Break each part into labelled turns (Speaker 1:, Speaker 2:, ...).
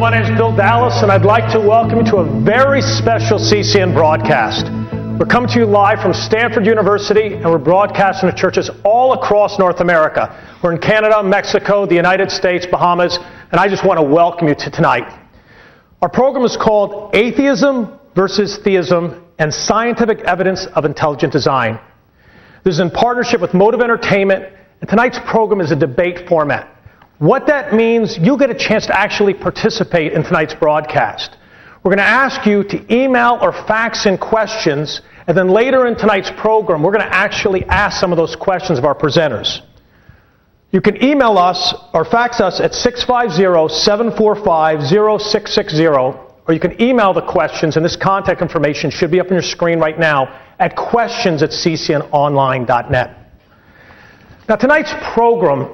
Speaker 1: my name is Bill Dallas, and I'd like to welcome you to a very special CCN broadcast. We're coming to you live from Stanford University, and we're broadcasting to churches all across North America. We're in Canada, Mexico, the United States, Bahamas, and I just want to welcome you to tonight. Our program is called Atheism versus Theism and Scientific Evidence of Intelligent Design. This is in partnership with Motive Entertainment, and tonight's program is a debate format. What that means, you'll get a chance to actually participate in tonight's broadcast. We're going to ask you to email or fax in questions, and then later in tonight's program, we're going to actually ask some of those questions of our presenters. You can email us or fax us at 650-745-0660, or you can email the questions, and this contact information should be up on your screen right now at questions@ccnonline.net. Now, tonight's program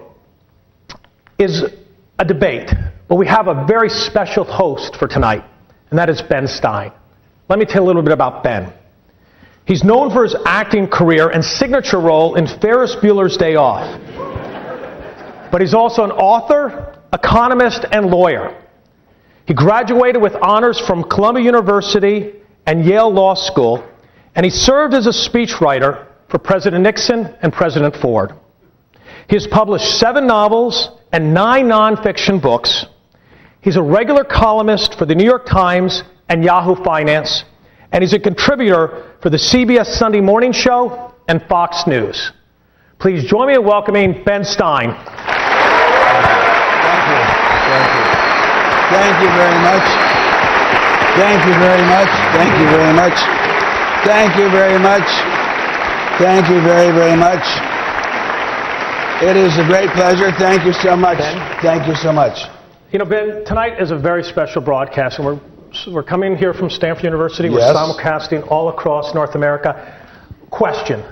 Speaker 1: is a debate, but we have a very special host for tonight, and that is Ben Stein. Let me tell you a little bit about Ben. He's known for his acting career and signature role in Ferris Bueller's Day Off. But he's also an author, economist, and lawyer. He graduated with honors from Columbia University and Yale Law School, and he served as a speechwriter for President Nixon and President Ford. He has published 7 novels and 9 nonfiction books. He's a regular columnist for the New York Times and Yahoo Finance, and he's a contributor for the CBS Sunday Morning Show and Fox News. Please join me in welcoming Ben Stein.
Speaker 2: Thank you. Thank you very much. Thank you very much. Thank you very much. Thank you very much. Thank you very, very much. It is a great pleasure. Thank you so much. Ben? Thank you so much.
Speaker 1: You know, Ben, tonight is a very special broadcast, and we're coming here from Stanford University.
Speaker 2: Yes.
Speaker 1: We're simulcasting all across North America. Question: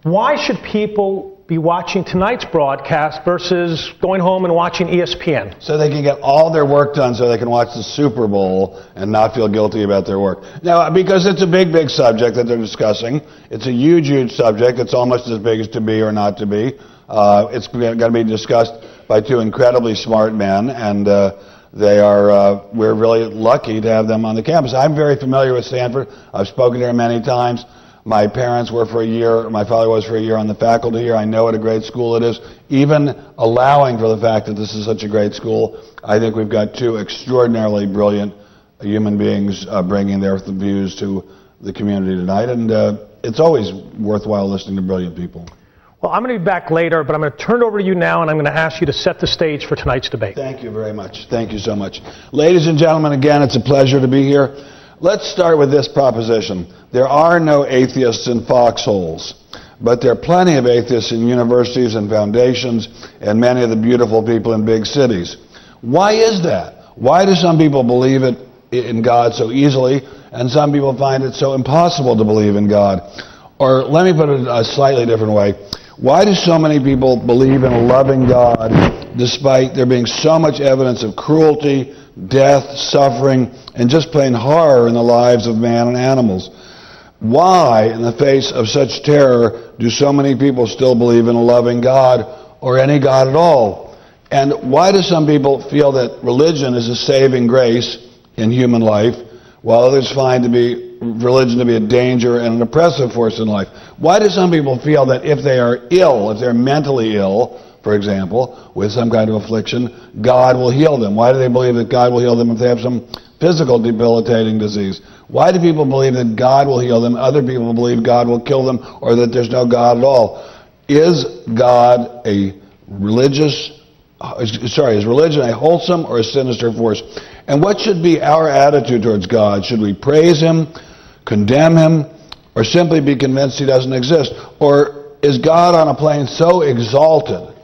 Speaker 1: why should people be watching tonight's broadcast versus going home and watching ESPN?
Speaker 2: So they can get all their work done so they can watch the Super Bowl and not feel guilty about their work. Now, because it's a big, big subject that they're discussing. It's a huge, huge subject. It's almost as big as to be or not to be. It's going to be discussed by 2 incredibly smart men, and we're really lucky to have them on the campus. I'm very familiar with Stanford. I've spoken here many times. My parents were for a year, my father was for a year on the faculty here. I know what a great school it is. Even allowing for the fact that this is such a great school, I think we've got 2 extraordinarily brilliant human beings bringing their views to the community tonight, and it's always worthwhile listening to brilliant people.
Speaker 1: Well, I'm going to be back later, but I'm going to turn it over to you now, and I'm going to ask you to set the stage for tonight's debate.
Speaker 2: Thank you very much. Thank you so much. Ladies and gentlemen, again, it's a pleasure to be here. Let's start with this proposition. There are no atheists in foxholes, but there are plenty of atheists in universities and foundations and many of the beautiful people in big cities. Why is that? Why do some people believe in God so easily, and some people find it so impossible to believe in God? Or let me put it a slightly different way. Why do so many people believe in a loving God despite there being so much evidence of cruelty, death, suffering, and just plain horror in the lives of man and animals? Why, in the face of such terror, do so many people still believe in a loving God or any God at all? And why do some people feel that religion is a saving grace in human life, while others find religion to be a danger and an oppressive force in life? Why do some people feel that if they are ill, if they're mentally ill, for example, with some kind of affliction, God will heal them? Why do they believe that God will heal them if they have some physical debilitating disease? Why do people believe that God will heal them? Other people believe God will kill them, or that there's no God at all. Is religion a wholesome or a sinister force? And what should be our attitude towards God? Should we praise Him, condemn Him, or simply be convinced He doesn't exist? Or is God on a plane so exalted,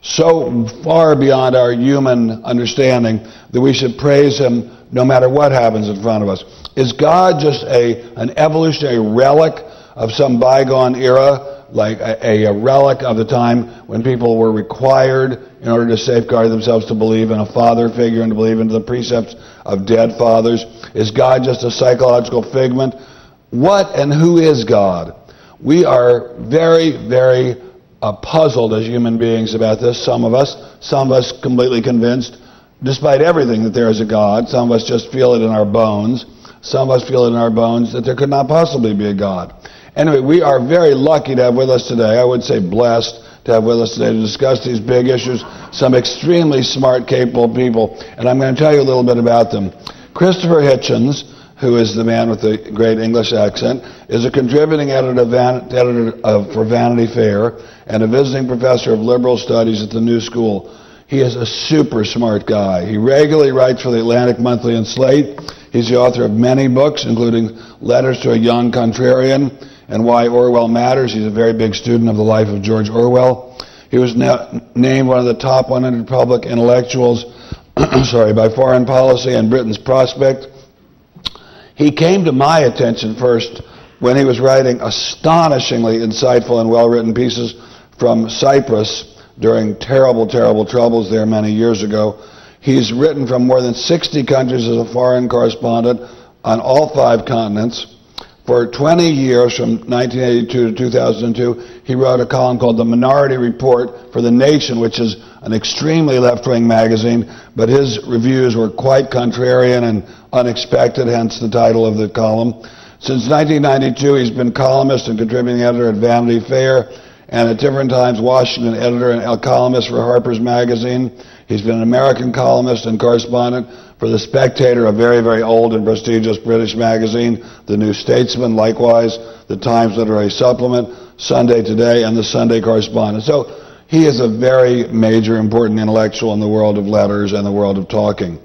Speaker 2: so far beyond our human understanding, that we should praise Him no matter what happens in front of us? Is God just an evolutionary relic of some bygone era, like a relic of the time when people were required, in order to safeguard themselves, to believe in a father figure and to believe into the precepts of dead fathers? Is God just a psychological figment? What and who is God? We are very, puzzled as human beings about this, some of us completely convinced, despite everything, that there is a God. Some of us just feel it in our bones. Some of us feel it in our bones that there could not possibly be a God. Anyway, we are very lucky to have with us today, I would say blessed, to have with us today to discuss these big issues, some extremely smart, capable people, and I'm going to tell you a little bit about them. Christopher Hitchens, who is the man with the great English accent, is a contributing editor for Vanity Fair and a visiting professor of liberal studies at the New School. He is a super smart guy. He regularly writes for the Atlantic Monthly and Slate. He's the author of many books, including Letters to a Young Contrarian and Why Orwell Matters. He's a very big student of the life of George Orwell. He was named one of the top 100 public intellectuals by Foreign Policy and Britain's Prospect. He came to my attention first when he was writing astonishingly insightful and well-written pieces from Cyprus during terrible, terrible troubles there many years ago. He's written from more than 60 countries as a foreign correspondent on all 5 continents. For 20 years, from 1982 to 2002, he wrote a column called The Minority Report for The Nation, which is an extremely left-wing magazine, but his reviews were quite contrarian and unexpected, hence the title of the column. Since 1992, he's been columnist and contributing editor at Vanity Fair, and at different times Washington editor and columnist for Harper's Magazine. He's been an American columnist and correspondent for The Spectator, a very, very old and prestigious British magazine, The New Statesman, likewise, the Times Literary Supplement, Sunday Today, and the Sunday Correspondent. So he is a very major, important intellectual in the world of letters and the world of talking.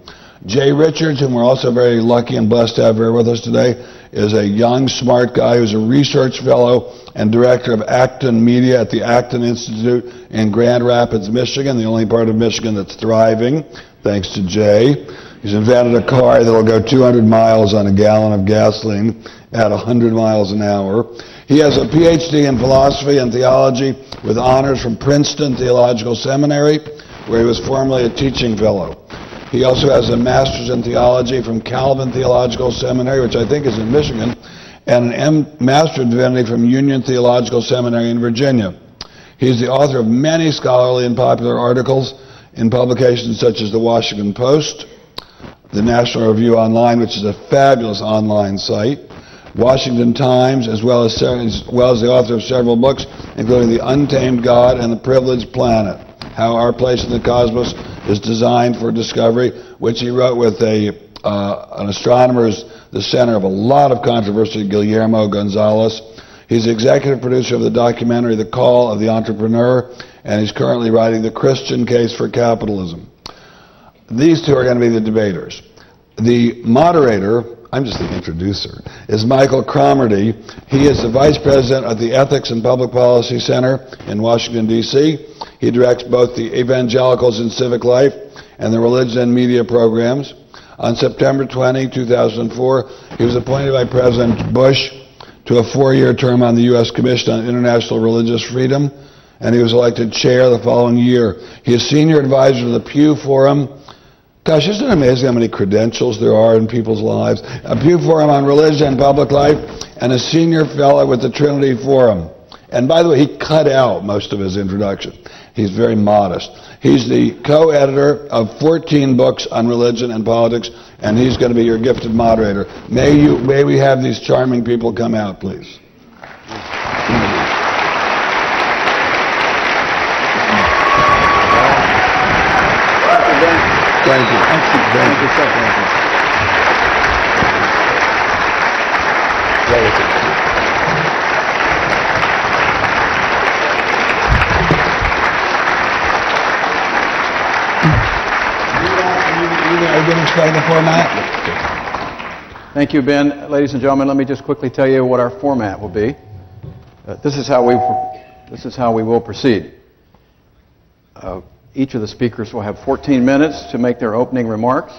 Speaker 2: Jay Richards, whom we're also very lucky and blessed to have here with us today, is a young, smart guy who's a research fellow and director of Acton Media at the Acton Institute in Grand Rapids, Michigan, the only part of Michigan that's thriving, thanks to Jay. He's invented a car that will go 200 miles on a gallon of gasoline at 100 miles an hour. He has a PhD in philosophy and theology with honors from Princeton Theological Seminary, where he was formerly a teaching fellow. He also has a master's in theology from Calvin Theological Seminary, which I think is in Michigan, and an Master of Divinity from Union Theological Seminary in Virginia. He's the author of many scholarly and popular articles in publications such as the Washington Post, the National Review Online, which is a fabulous online site, Washington Times, as well as the author of several books, including The Untamed God and The Privileged Planet, How Our Place in the Cosmos is Designed for Discovery, which he wrote with an astronomer who's the center of a lot of controversy, Guillermo Gonzalez. He's the executive producer of the documentary The Call of the Entrepreneur, and he's currently writing The Christian Case for Capitalism. These two are going to be the debaters. The moderator, I'm just the introducer, is Michael Cromartie. He is the vice president of the Ethics and Public Policy Center in Washington, D.C. He directs both the Evangelicals in Civic Life and the Religion and Media programs. On September 20, 2004, he was appointed by President Bush to a 4-year term on the U.S. Commission on International Religious Freedom, and he was elected chair the following year. He is senior advisor to the Pew Forum. Gosh, isn't it amazing how many credentials there are in people's lives? A Pew Forum on Religion and Public Life, and a senior fellow with the Trinity Forum. And by the way, he cut out most of his introduction. He's very modest. He's the co-editor of 14 books on religion and politics, and he's going to be your gifted moderator. May we have these charming people come out, please. Thank you. Excellent. Thank you, sir. Thank you. Are you going to explain the format?
Speaker 3: Thank you, Ben. Ladies and gentlemen, let me just quickly tell you what our format will be. This is how we will proceed. Each of the speakers will have 14 minutes to make their opening remarks.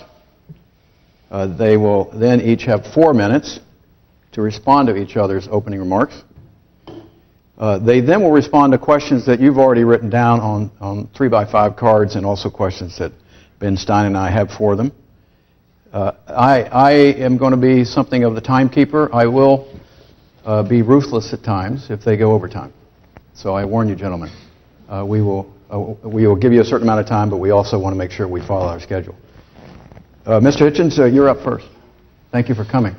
Speaker 3: They will then each have 4 minutes to respond to each other's opening remarks. They then will respond to questions that you've already written down on 3x5 cards, and also questions that Ben Stein and I have for them. I am going to be something of the timekeeper. I will be ruthless at times if they go over time. So I warn you, gentlemen. We will give you a certain amount of time, but we also want to make sure we follow our schedule. Mr. Hitchens, you're up first. Thank you for coming.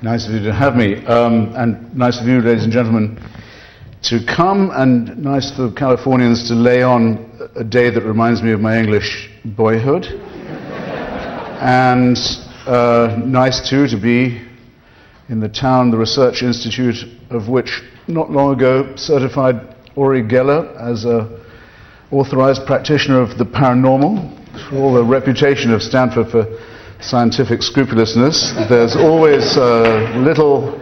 Speaker 4: Nice of you to have me, and nice of you, ladies and gentlemen, to come, and nice for Californians to lay on a day that reminds me of my English boyhood, and nice too to be in the town, the research institute of which not long ago certified Uri Geller as a authorized practitioner of the paranormal. For all the reputation of Stanford for scientific scrupulousness, there's always a little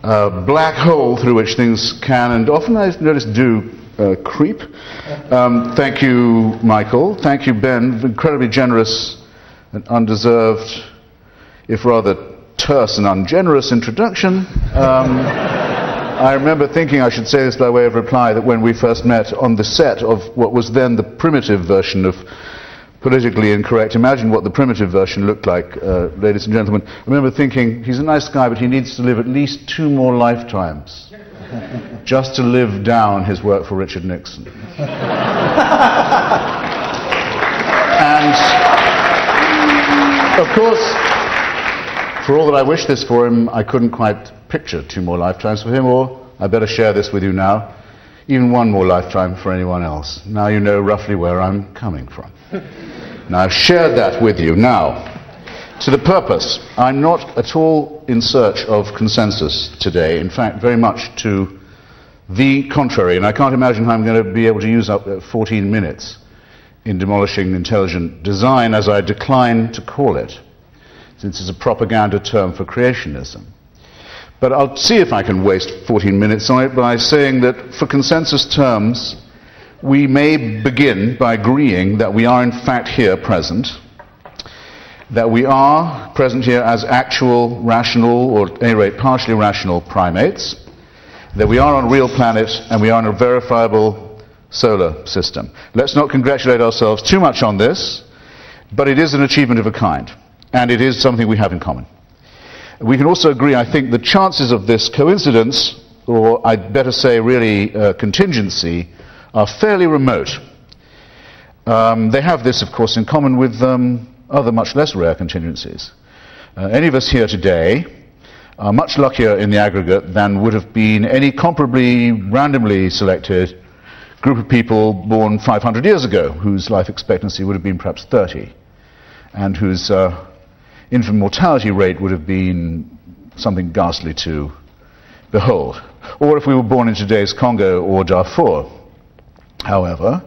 Speaker 4: black hole through which things can, and often I've noticed do, creep. Thank you, Michael. Thank you, Ben. Incredibly generous and undeserved, if rather terse and ungenerous introduction. I remember thinking, I should say this by way of reply, that when we first met on the set of what was then the primitive version of Politically Incorrect, imagine what the primitive version looked like, ladies and gentlemen. I remember thinking, he's a nice guy, but he needs to live at least 2 more lifetimes just to live down his work for Richard Nixon. And, of course, for all that I wish this for him, I couldn't quite picture 2 more lifetimes for him, or I better share this with you now, even 1 more lifetime for anyone else. Now you know roughly where I'm coming from. Now I've shared that with you. Now, to the purpose, I'm not at all in search of consensus today. In fact, very much to the contrary, and I can't imagine how I'm going to be able to use up 14 minutes in demolishing intelligent design, as I decline to call it, since it's a propaganda term for creationism. But I'll see if I can waste 14 minutes on it by saying that for consensus terms, we may begin by agreeing that we are in fact here present, that we are present here as actual rational, or at any rate partially rational primates, that we are on a real planet and we are in a verifiable solar system. Let's not congratulate ourselves too much on this, but it is an achievement of a kind, and it is something we have in common. We can also agree, I think, the chances of this coincidence, or I'd better say really contingency, are fairly remote. They have this, of course, in common with other much less rare contingencies. Any of us here today are much luckier in the aggregate than would have been any comparably randomly selected group of people born 500 years ago, whose life expectancy would have been perhaps 30, and whose infant mortality rate would have been something ghastly to behold. Or if we were born in today's Congo or Darfur. However,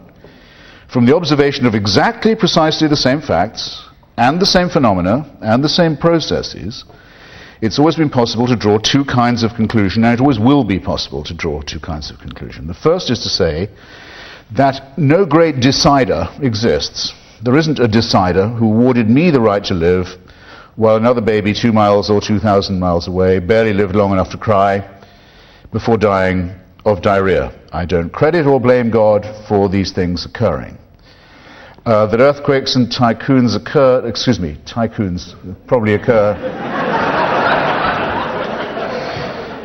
Speaker 4: from the observation of exactly precisely the same facts, and the same phenomena, and the same processes, it's always been possible to draw 2 kinds of conclusion, and it always will be possible to draw 2 kinds of conclusion. The first is to say that no great decider exists. There isn't a decider who awarded me the right to live, while another baby 2 miles or 2,000 miles away barely lived long enough to cry before dying of diarrhea. I don't credit or blame God for these things occurring. That earthquakes and tycoons probably occur.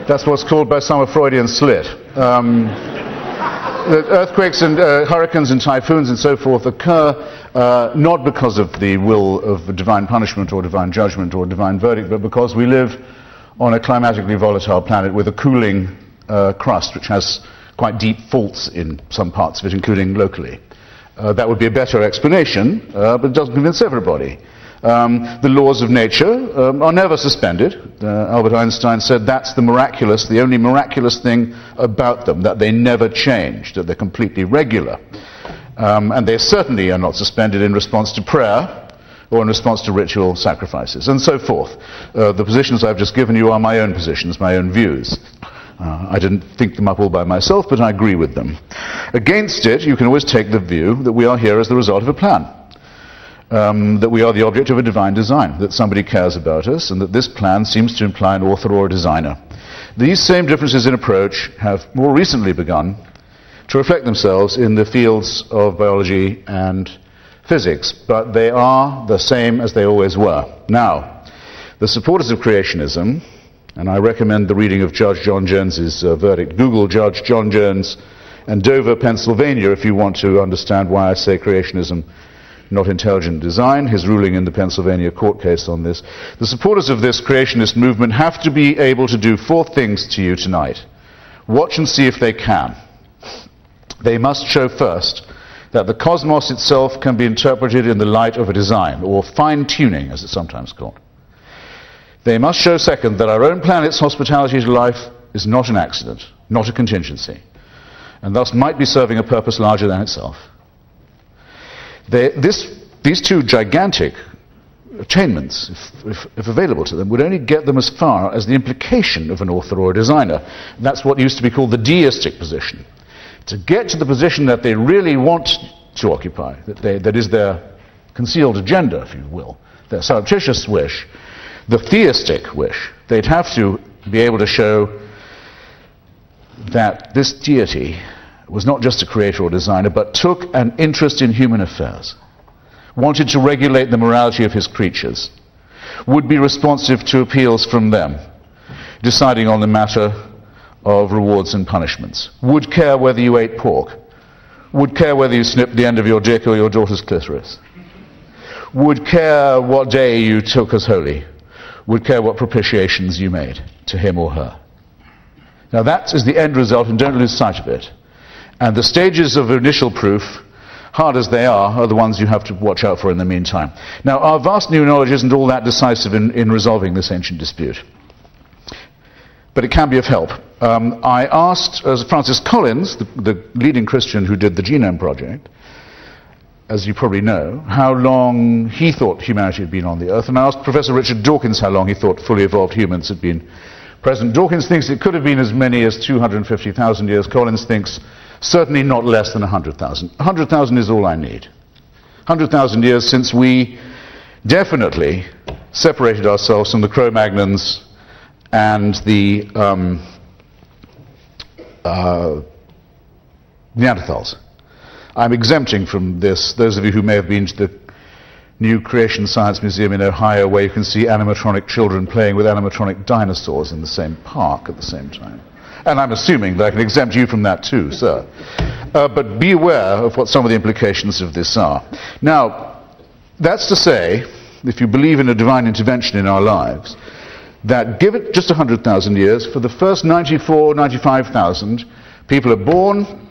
Speaker 4: That's what's called by some a Freudian slit. That earthquakes and hurricanes and typhoons and so forth occur not because of the will of divine punishment or divine judgment or divine verdict, but because we live on a climatically volatile planet with a cooling crust which has quite deep faults in some parts of it, including locally. That would be a better explanation, but it doesn't convince everybody. The laws of nature are never suspended. Albert Einstein said that's the only miraculous thing about them, that they never change, that they're completely regular. And they certainly are not suspended in response to prayer or in response to ritual sacrifices, and so forth. The positions I've just given you are my own positions, my own views. I didn't think them up all by myself, but I agree with them. Against it, you can always take the view that we are here as the result of a plan, that we are the object of a divine design, that somebody cares about us, and that this plan seems to imply an author or a designer. These same differences in approach have more recently begun to reflect themselves in the fields of biology and physics, but they are the same as they always were. Now, the supporters of creationism, and I recommend the reading of Judge John Jones's verdict. Google Judge John Jones and Dover, Pennsylvania, if you want to understand why I say creationism not intelligent design, his ruling in the Pennsylvania court case on this. The supporters of this creationist movement have to be able to do 4 things to you tonight. Watch and see if they can. They must show first that the cosmos itself can be interpreted in the light of a design, or fine-tuning, as it's sometimes called. They must show second that our own planet's hospitality to life is not an accident, not a contingency, and thus might be serving a purpose larger than itself. These 2 gigantic attainments, if available to them, would only get them as far as the implication of an author or a designer. That's what used to be called the deistic position. To get to the position that they really want to occupy, that is their concealed agenda, if you will, their surreptitious wish, the theistic wish, they'd have to be able to show that this deity was not just a creator or designer, but took an interest in human affairs, wanted to regulate the morality of his creatures, would be responsive to appeals from them, deciding on the matter of rewards and punishments, would care whether you ate pork, would care whether you snipped the end of your dick or your daughter's clitoris, would care what day you took as holy, would care what propitiations you made to him or her. Now that is the end result, and don't lose sight of it. And the stages of initial proof, hard as they are the ones you have to watch out for in the meantime. Now, our vast new knowledge isn't all that decisive in resolving this ancient dispute, but it can be of help. I asked Francis Collins, the leading Christian who did the Genome Project, as you probably know, how long he thought humanity had been on the Earth, and I asked Professor Richard Dawkins how long he thought fully evolved humans had been present. Dawkins thinks it could have been as many as 250,000 years. Collins thinks certainly not less than 100,000. 100,000 is all I need. 100,000 years since we definitely separated ourselves from the Cro-Magnons and the Neanderthals. I'm exempting from this those of you who may have been to the new Creation Science Museum in Ohio, where you can see animatronic children playing with animatronic dinosaurs in the same park at the same time. And I'm assuming that I can exempt you from that too, sir. But be aware of what some of the implications of this are. Now, that's to say, if you believe in a divine intervention in our lives, that give it just 100,000 years, for the first 94, 95,000, people are born,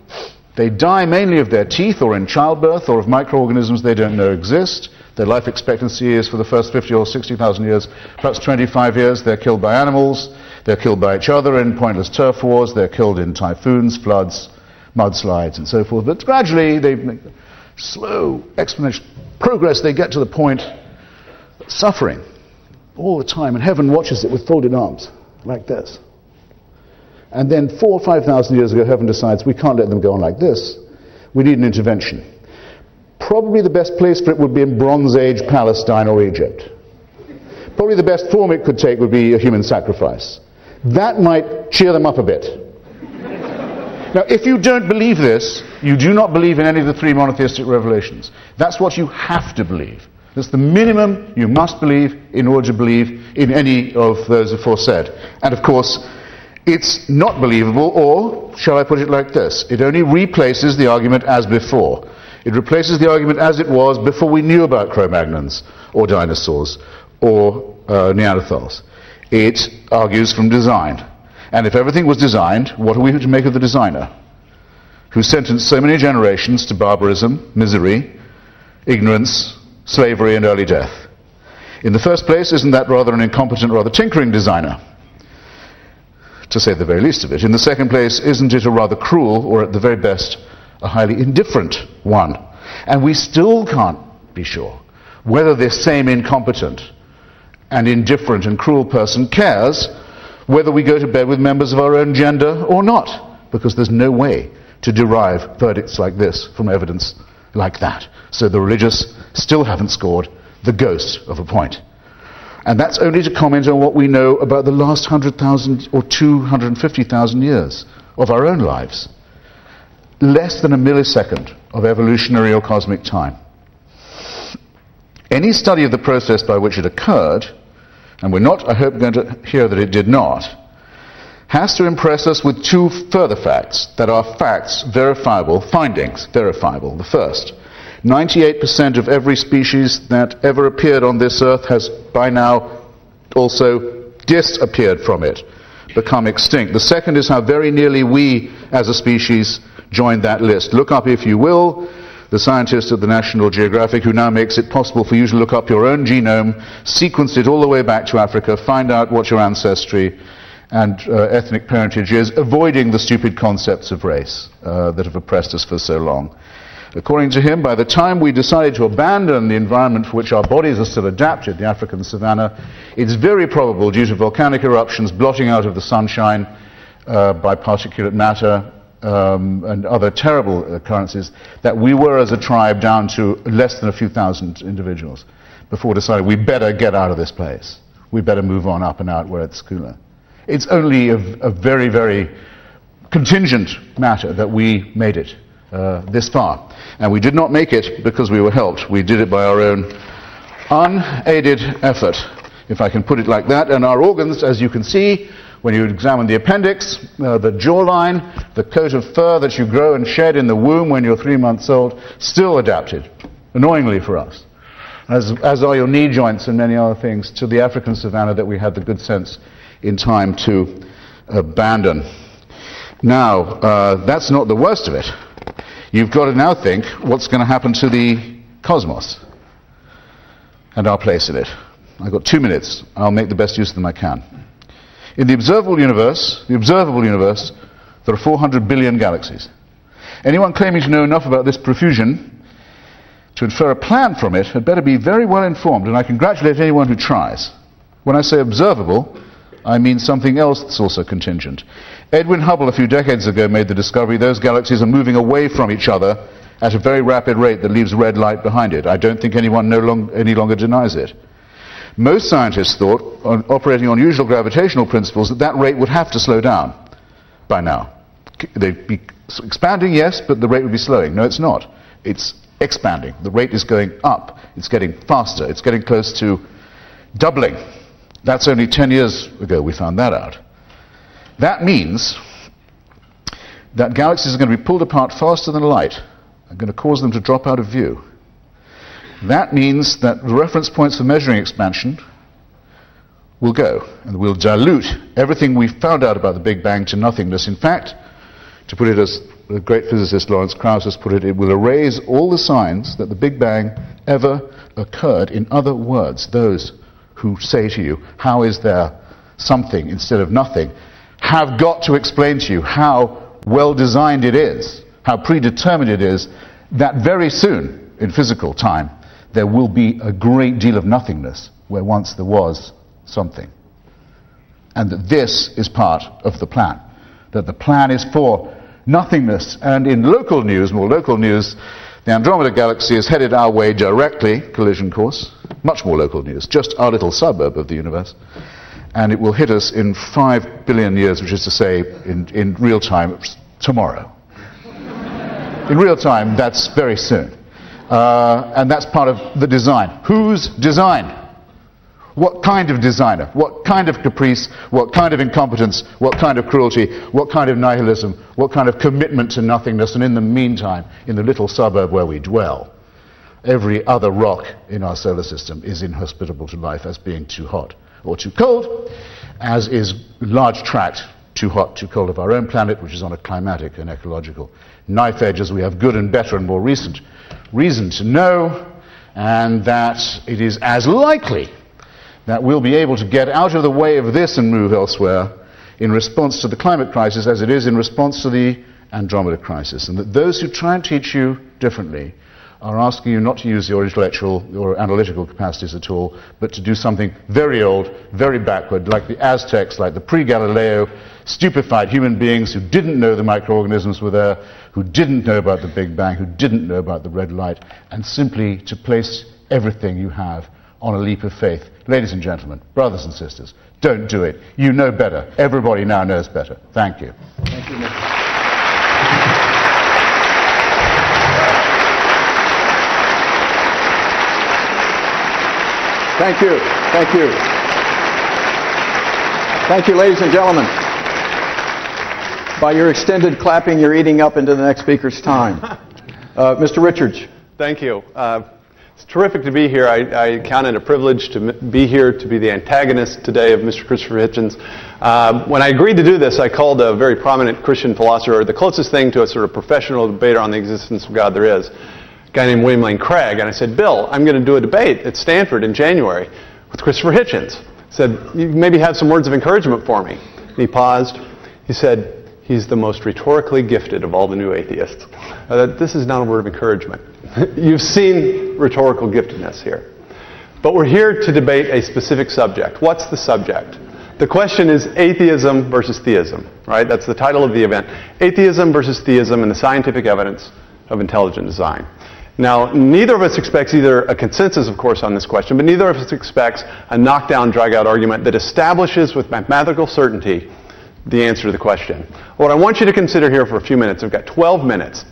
Speaker 4: they die mainly of their teeth or in childbirth or of microorganisms they don't know exist. Their life expectancy is for the first 50 or 60,000 years, perhaps 25 years. They're killed by animals, they're killed by each other in pointless turf wars, they're killed in typhoons, floods, mudslides and so forth. But gradually they make slow exponential progress. They get to the point of suffering all the time, and heaven watches it with folded arms like this. And then 4,000 or 5,000 years ago, heaven decides we can't let them go on like this. We need an intervention. Probably the best place for it would be in Bronze Age Palestine or Egypt. Probably the best form it could take would be a human sacrifice. That might cheer them up a bit. Now, if you don't believe this, you do not believe in any of the 3 monotheistic revelations. That's what you have to believe. That's the minimum you must believe in order to believe in any of those aforesaid. And of course, it's not believable, or, shall I put it like this, it only replaces the argument as before. It replaces the argument as it was before we knew about Cro-Magnons, or dinosaurs, or Neanderthals. It argues from design. And if everything was designed, what are we to make of the designer, who sentenced so many generations to barbarism, misery, ignorance, slavery, and early death? In the first place, isn't that rather an incompetent, rather tinkering designer, to say the very least of it? In the second place, isn't it a rather cruel, or at the very best, a highly indifferent one? And we still can't be sure whether this same incompetent and indifferent and cruel person cares whether we go to bed with members of our own gender or not, because there's no way to derive verdicts like this from evidence like that. So the religious still haven't scored the ghost of a point. And that's only to comment on what we know about the last 100,000 or 250,000 years of our own lives. Less than a millisecond of evolutionary or cosmic time. Any study of the process by which it occurred, and we're not, I hope, going to hear that it did not, has to impress us with 2 further facts that are facts verifiable, findings verifiable. The first, 98% of every species that ever appeared on this earth has by now also disappeared from it, become extinct. The second is how very nearly we as a species joined that list. Look up, if you will, the scientist at the National Geographic who now makes it possible for you to look up your own genome, sequence it all the way back to Africa, find out what your ancestry and ethnic parentage is, avoiding the stupid concepts of race that have oppressed us for so long. According to him, by the time we decided to abandon the environment for which our bodies are still adapted, the African savanna, it's very probable, due to volcanic eruptions, blotting out of the sunshine by particulate matter, and other terrible occurrences, that we were as a tribe down to less than a few thousand individuals before deciding we better get out of this place. We better move on up and out where it's cooler. It's only a very, very contingent matter that we made it this far. And we did not make it because we were helped. We did it by our own unaided effort, if I can put it like that. And our organs, as you can see, when you examine the appendix, the jawline, the coat of fur that you grow and shed in the womb when you're 3 months old, still adapted, annoyingly for us, as are your knee joints and many other things, to the African savanna that we had the good sense in time to abandon. Now, that's not the worst of it. You've got to now think what's going to happen to the cosmos and our place in it. I've got 2 minutes. I'll make the best use of them I can. In the observable universe, there are 400 billion galaxies. Anyone claiming to know enough about this profusion to infer a plan from it had better be very well informed, and I congratulate anyone who tries. When I say observable, I mean something else that's also contingent. Edwin Hubble a few decades ago made the discovery those galaxies are moving away from each other at a very rapid rate that leaves red light behind it. I don't think anyone any longer denies it. Most scientists thought, operating on usual gravitational principles, that rate would have to slow down by now. They'd be expanding, yes, but the rate would be slowing. No, it's not. It's expanding. The rate is going up. It's getting faster. It's getting close to doubling. That's only 10 years ago we found that out. That means that galaxies are going to be pulled apart faster than light, and going to cause them to drop out of view. That means that the reference points for measuring expansion will go, and will dilute everything we found out about the Big Bang to nothingness. In fact, to put it as the great physicist Lawrence Krauss has put it, it will erase all the signs that the Big Bang ever occurred. In other words, those who say to you, how is there something instead of nothing, have got to explain to you how well designed it is, how predetermined it is, that very soon, in physical time, there will be a great deal of nothingness where once there was something. And that this is part of the plan. That the plan is for nothingness. And in local news, more local news, the Andromeda Galaxy is headed our way directly, collision course. Much more local news, just our little suburb of the universe. And it will hit us in 5 billion years, which is to say, in real time, tomorrow. In real time, that's very soon. And that's part of the design. Whose design? What kind of designer? What kind of caprice? What kind of incompetence? What kind of cruelty? What kind of nihilism? What kind of commitment to nothingness? And in the meantime, in the little suburb where we dwell, every other rock in our solar system is inhospitable to life as being too hot or too cold, as is large tract too hot, too cold of our own planet, which is on a climatic and ecological knife edge, as we have good and better and more recent reason to know, and that it is as likely that we'll be able to get out of the way of this and move elsewhere in response to the climate crisis as it is in response to the Andromeda crisis, and that those who try and teach you differently are asking you not to use your intellectual or analytical capacities at all, but to do something very old, very backward, like the Aztecs, like the pre-Galileo, stupefied human beings who didn't know the microorganisms were there, who didn't know about the Big Bang, who didn't know about the red light, and simply to place everything you have on a leap of faith. Ladies and gentlemen, brothers and sisters, don't do it. You know better. Everybody now knows better. Thank you.
Speaker 3: Thank you, Mr. Thank you. Thank you. Thank you, ladies and gentlemen. By your extended clapping, you're eating up into the next speaker's time. Mr. Richards,
Speaker 5: Thank you. It's terrific to be here. I count it a privilege to be here, to be the antagonist today of Mr. Christopher Hitchens. When I agreed to do this, I called a very prominent Christian philosopher, the closest thing to a sort of professional debater on the existence of God there is, a guy named William Lane Craig. And I said, Bill, I'm going to do a debate at Stanford in January with Christopher Hitchens. I said, you maybe have some words of encouragement for me. And he paused. He said, he's the most rhetorically gifted of all the new atheists. This is not a word of encouragement. You've seen rhetorical giftedness here. But we're here to debate a specific subject. What's the subject? The question is atheism versus theism, right? That's the title of the event. Atheism versus theism and the scientific evidence of intelligent design. Now, neither of us expects either a consensus, of course, on this question, but neither of us expects a knockdown, drag-out argument that establishes with mathematical certainty the answer to the question. What I want you to consider here for a few minutes, I've got 12 minutes.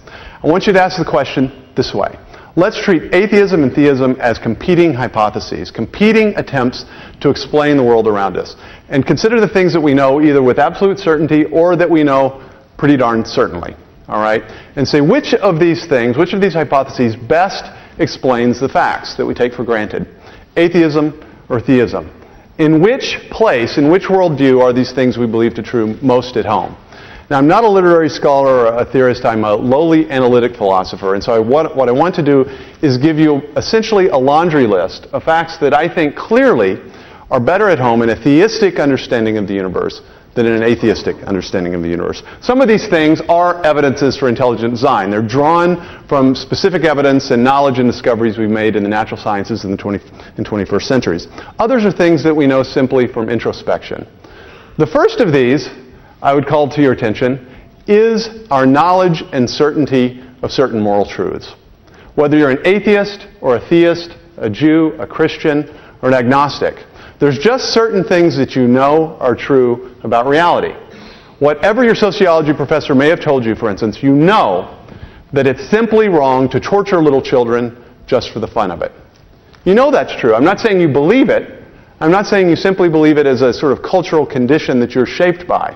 Speaker 5: I want you to ask the question this way. Let's treat atheism and theism as competing hypotheses, competing attempts to explain the world around us. And consider the things that we know either with absolute certainty or that we know pretty darn certainly. All right? And say which of these things, which of these hypotheses best explains the facts that we take for granted. Atheism or theism. In which place, in which worldview are these things we believe to be true most at home? Now, I'm not a literary scholar or a theorist. I'm a lowly analytic philosopher. And so what I want to do is give you essentially a laundry list of facts that I think clearly are better at home in a theistic understanding of the universe than in an atheistic understanding of the universe. Some of these things are evidences for intelligent design. They're drawn from specific evidence and knowledge and discoveries we've made in the natural sciences in the 21st centuries. Others are things that we know simply from introspection. The first of these, I would call to your attention, is our knowledge and certainty of certain moral truths. Whether you're an atheist or a theist, a Jew, a Christian, or an agnostic, there's just certain things that you know are true about reality. Whatever your sociology professor may have told you, for instance, you know that it's simply wrong to torture little children just for the fun of it. You know that's true. I'm not saying you believe it. I'm not saying you simply believe it as a sort of cultural condition that you're shaped by.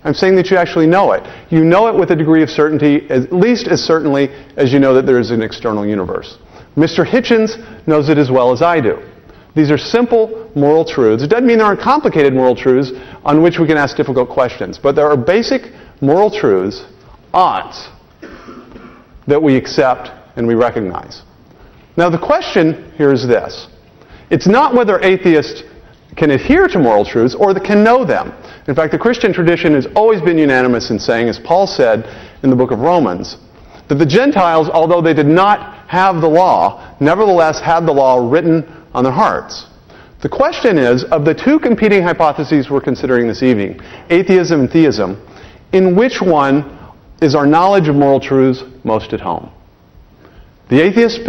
Speaker 5: I'm saying that you actually know it. You know it with a degree of certainty, at least as certainly as you know that there is an external universe. Mr. Hitchens knows it as well as I do. These are simple moral truths. It doesn't mean there aren't complicated moral truths on which we can ask difficult questions. But there are basic moral truths, odds, that we accept and we recognize. Now the question here is this. It's not whether atheists can adhere to moral truths or that can know them. In fact, the Christian tradition has always been unanimous in saying, as Paul said in the book of Romans, that the Gentiles, although they did not have the law, nevertheless had the law written on their hearts. The question is, of the two competing hypotheses we're considering this evening, atheism and theism, in which one is our knowledge of moral truths most at home? The atheist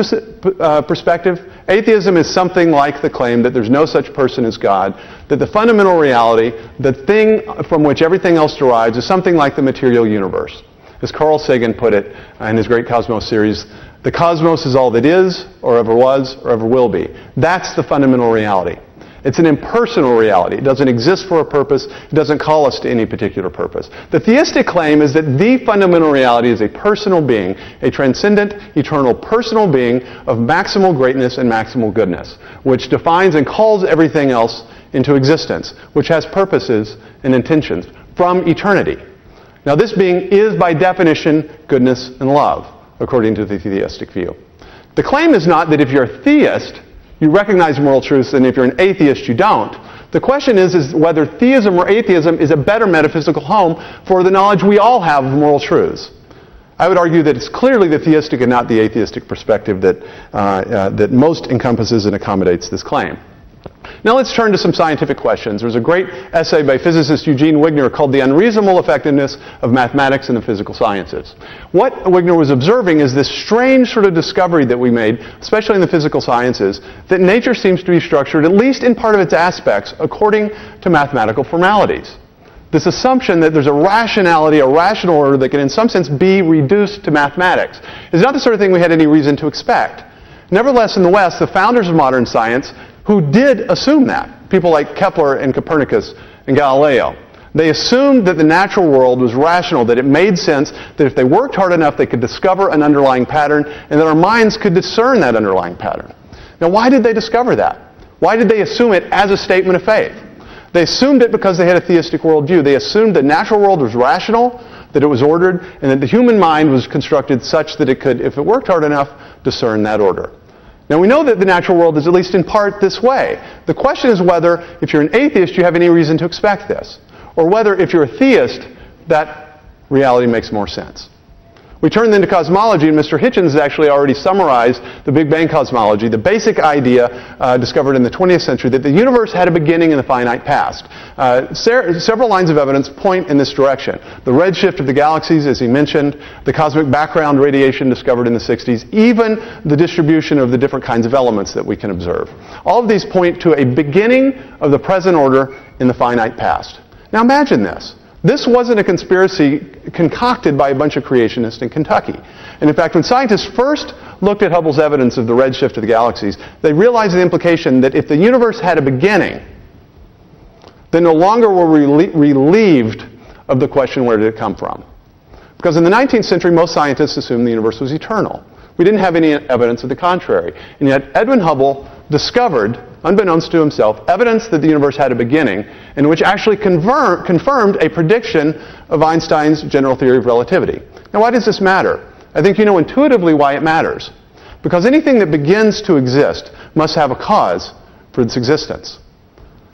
Speaker 5: perspective, atheism is something like the claim that there's no such person as God, that the fundamental reality, the thing from which everything else derives, is something like the material universe. As Carl Sagan put it in his great Cosmos series, the cosmos is all that is, or ever was, or ever will be. That's the fundamental reality. It's an impersonal reality. It doesn't exist for a purpose. It doesn't call us to any particular purpose. The theistic claim is that the fundamental reality is a personal being, a transcendent, eternal personal being of maximal greatness and maximal goodness, which defines and calls everything else into existence, which has purposes and intentions from eternity. Now this being is by definition goodness and love, according to the theistic view. The claim is not that if you're a theist, you recognize moral truths, and if you're an atheist, you don't. The question is whether theism or atheism is a better metaphysical home for the knowledge we all have of moral truths. I would argue that it's clearly the theistic and not the atheistic perspective that most encompasses and accommodates this claim. Now let's turn to some scientific questions. There's a great essay by physicist Eugene Wigner called The Unreasonable Effectiveness of Mathematics in the Physical Sciences. What Wigner was observing is this strange sort of discovery that we made, especially in the physical sciences, that nature seems to be structured, at least in part of its aspects, according to mathematical formalities. This assumption that there's a rationality, a rational order that can in some sense be reduced to mathematics is not the sort of thing we had any reason to expect. Nevertheless, in the West, the founders of modern science who did assume that, people like Kepler and Copernicus and Galileo, They assumed that the natural world was rational, that it made sense, that if they worked hard enough they could discover an underlying pattern, and that our minds could discern that underlying pattern. Now, why did they discover that? Why did they assume it as a statement of faith? They assumed it because they had a theistic worldview. They assumed the natural world was rational, that it was ordered, and that the human mind was constructed such that it could, if it worked hard enough, discern that order. Now, we know that the natural world is at least in part this way. The question is whether, if you're an atheist, you have any reason to expect this, or whether, if you're a theist, that reality makes more sense. We turn then to cosmology, and Mr. Hitchens has actually already summarized the Big Bang cosmology, the basic idea discovered in the 20th century that the universe had a beginning in the finite past. Several lines of evidence point in this direction. The redshift of the galaxies, as he mentioned, the cosmic background radiation discovered in the 60s, even the distribution of the different kinds of elements that we can observe. All of these point to a beginning of the present order in the finite past. Now imagine this. This wasn't a conspiracy concocted by a bunch of creationists in Kentucky. And in fact, when scientists first looked at Hubble's evidence of the redshift of the galaxies, they realized the implication that if the universe had a beginning, then no longer were we relieved of the question, where did it come from? Because in the 19th century, most scientists assumed the universe was eternal. We didn't have any evidence of the contrary. And yet Edwin Hubble discovered, unbeknownst to himself, evidence that the universe had a beginning, and which actually confirmed a prediction of Einstein's general theory of relativity. Now, why does this matter? I think you know intuitively why it matters. Because anything that begins to exist must have a cause for its existence.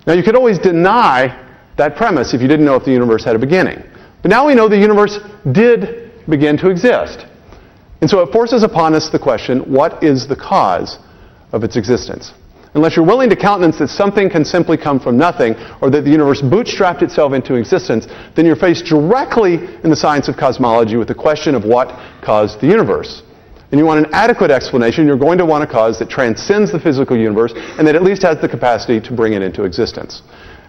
Speaker 5: Now, you could always deny that premise if you didn't know if the universe had a beginning. But now we know the universe did begin to exist. And so it forces upon us the question, what is the cause of its existence? Unless you're willing to countenance that something can simply come from nothing, or that the universe bootstrapped itself into existence, then you're faced directly in the science of cosmology with the question of what caused the universe. And you want an adequate explanation, you're going to want a cause that transcends the physical universe, and that at least has the capacity to bring it into existence.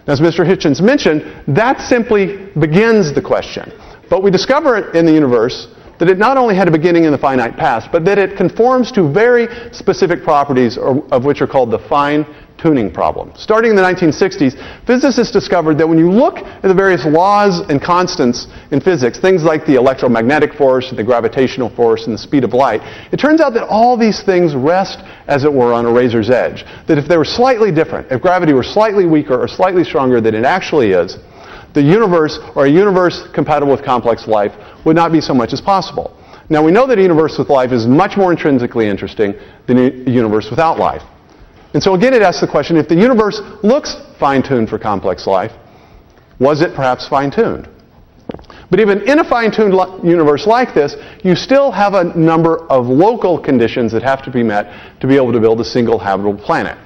Speaker 5: Now, as Mr. Hitchens mentioned, that simply begins the question. But we discover in the universe that it not only had a beginning in the finite past, but that it conforms to very specific properties of which are called the fine-tuning problem. Starting in the 1960s, physicists discovered that when you look at the various laws and constants in physics, things like the electromagnetic force, the gravitational force, and the speed of light, it turns out that all these things rest, as it were, on a razor's edge. That if they were slightly different, if gravity were slightly weaker or slightly stronger than it actually is, the universe, or a universe compatible with complex life, would not be so much as possible. Now, we know that a universe with life is much more intrinsically interesting than a universe without life. And so again, it asks the question, if the universe looks fine-tuned for complex life, was it perhaps fine-tuned? But even in a fine-tuned universe like this, you still have a number of local conditions that have to be met to be able to build a single habitable planet.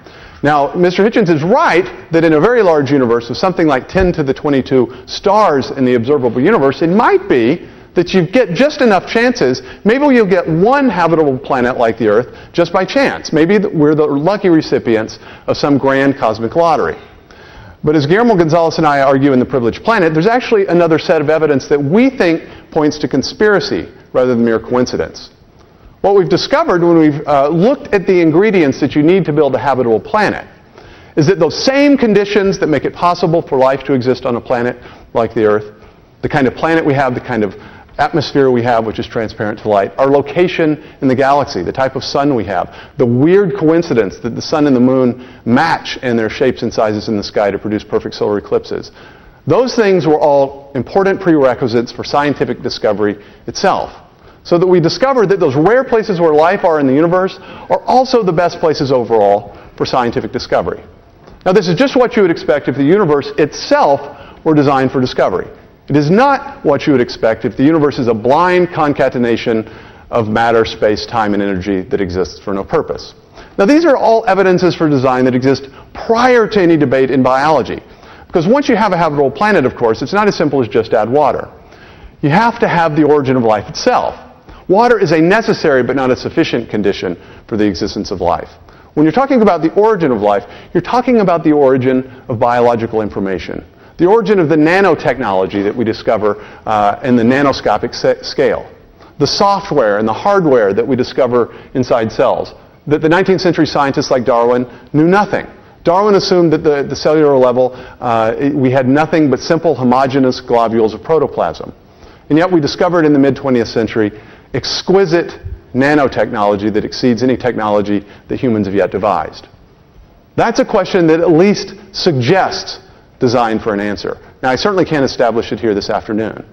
Speaker 5: Now, Mr. Hitchens is right that in a very large universe with something like 10 to the 22 stars in the observable universe, it might be that you get just enough chances. Maybe you'll get one habitable planet like the Earth just by chance. Maybe we're the lucky recipients of some grand cosmic lottery. But as Guillermo Gonzalez and I argue in The Privileged Planet, there's actually another set of evidence that we think points to conspiracy rather than mere coincidence. What we've discovered when we've looked at the ingredients that you need to build a habitable planet is that those same conditions that make it possible for life to exist on a planet like the Earth, the kind of planet we have, the kind of atmosphere we have, which is transparent to light, our location in the galaxy, the type of sun we have, the weird coincidence that the sun and the moon match in their shapes and sizes in the sky to produce perfect solar eclipses. Those things were all important prerequisites for scientific discovery itself. So that we discovered that those rare places where life are in the universe are also the best places overall for scientific discovery. Now, this is just what you would expect if the universe itself were designed for discovery. It is not what you would expect if the universe is a blind concatenation of matter, space, time, and energy that exists for no purpose. Now, these are all evidences for design that exist prior to any debate in biology. Because once you have a habitable planet, of course, it's not as simple as just add water. You have to have the origin of life itself. Water is a necessary but not a sufficient condition for the existence of life. When you're talking about the origin of life, you're talking about the origin of biological information, the origin of the nanotechnology that we discover in the nanoscopic scale, the software and the hardware that we discover inside cells, that the 19th century scientists like Darwin knew nothing. Darwin assumed that the cellular level, we had nothing but simple homogeneous globules of protoplasm. And yet we discovered in the mid-20th century exquisite nanotechnology that exceeds any technology that humans have yet devised. That's a question that at least suggests design for an answer. Now, I certainly can't establish it here this afternoon.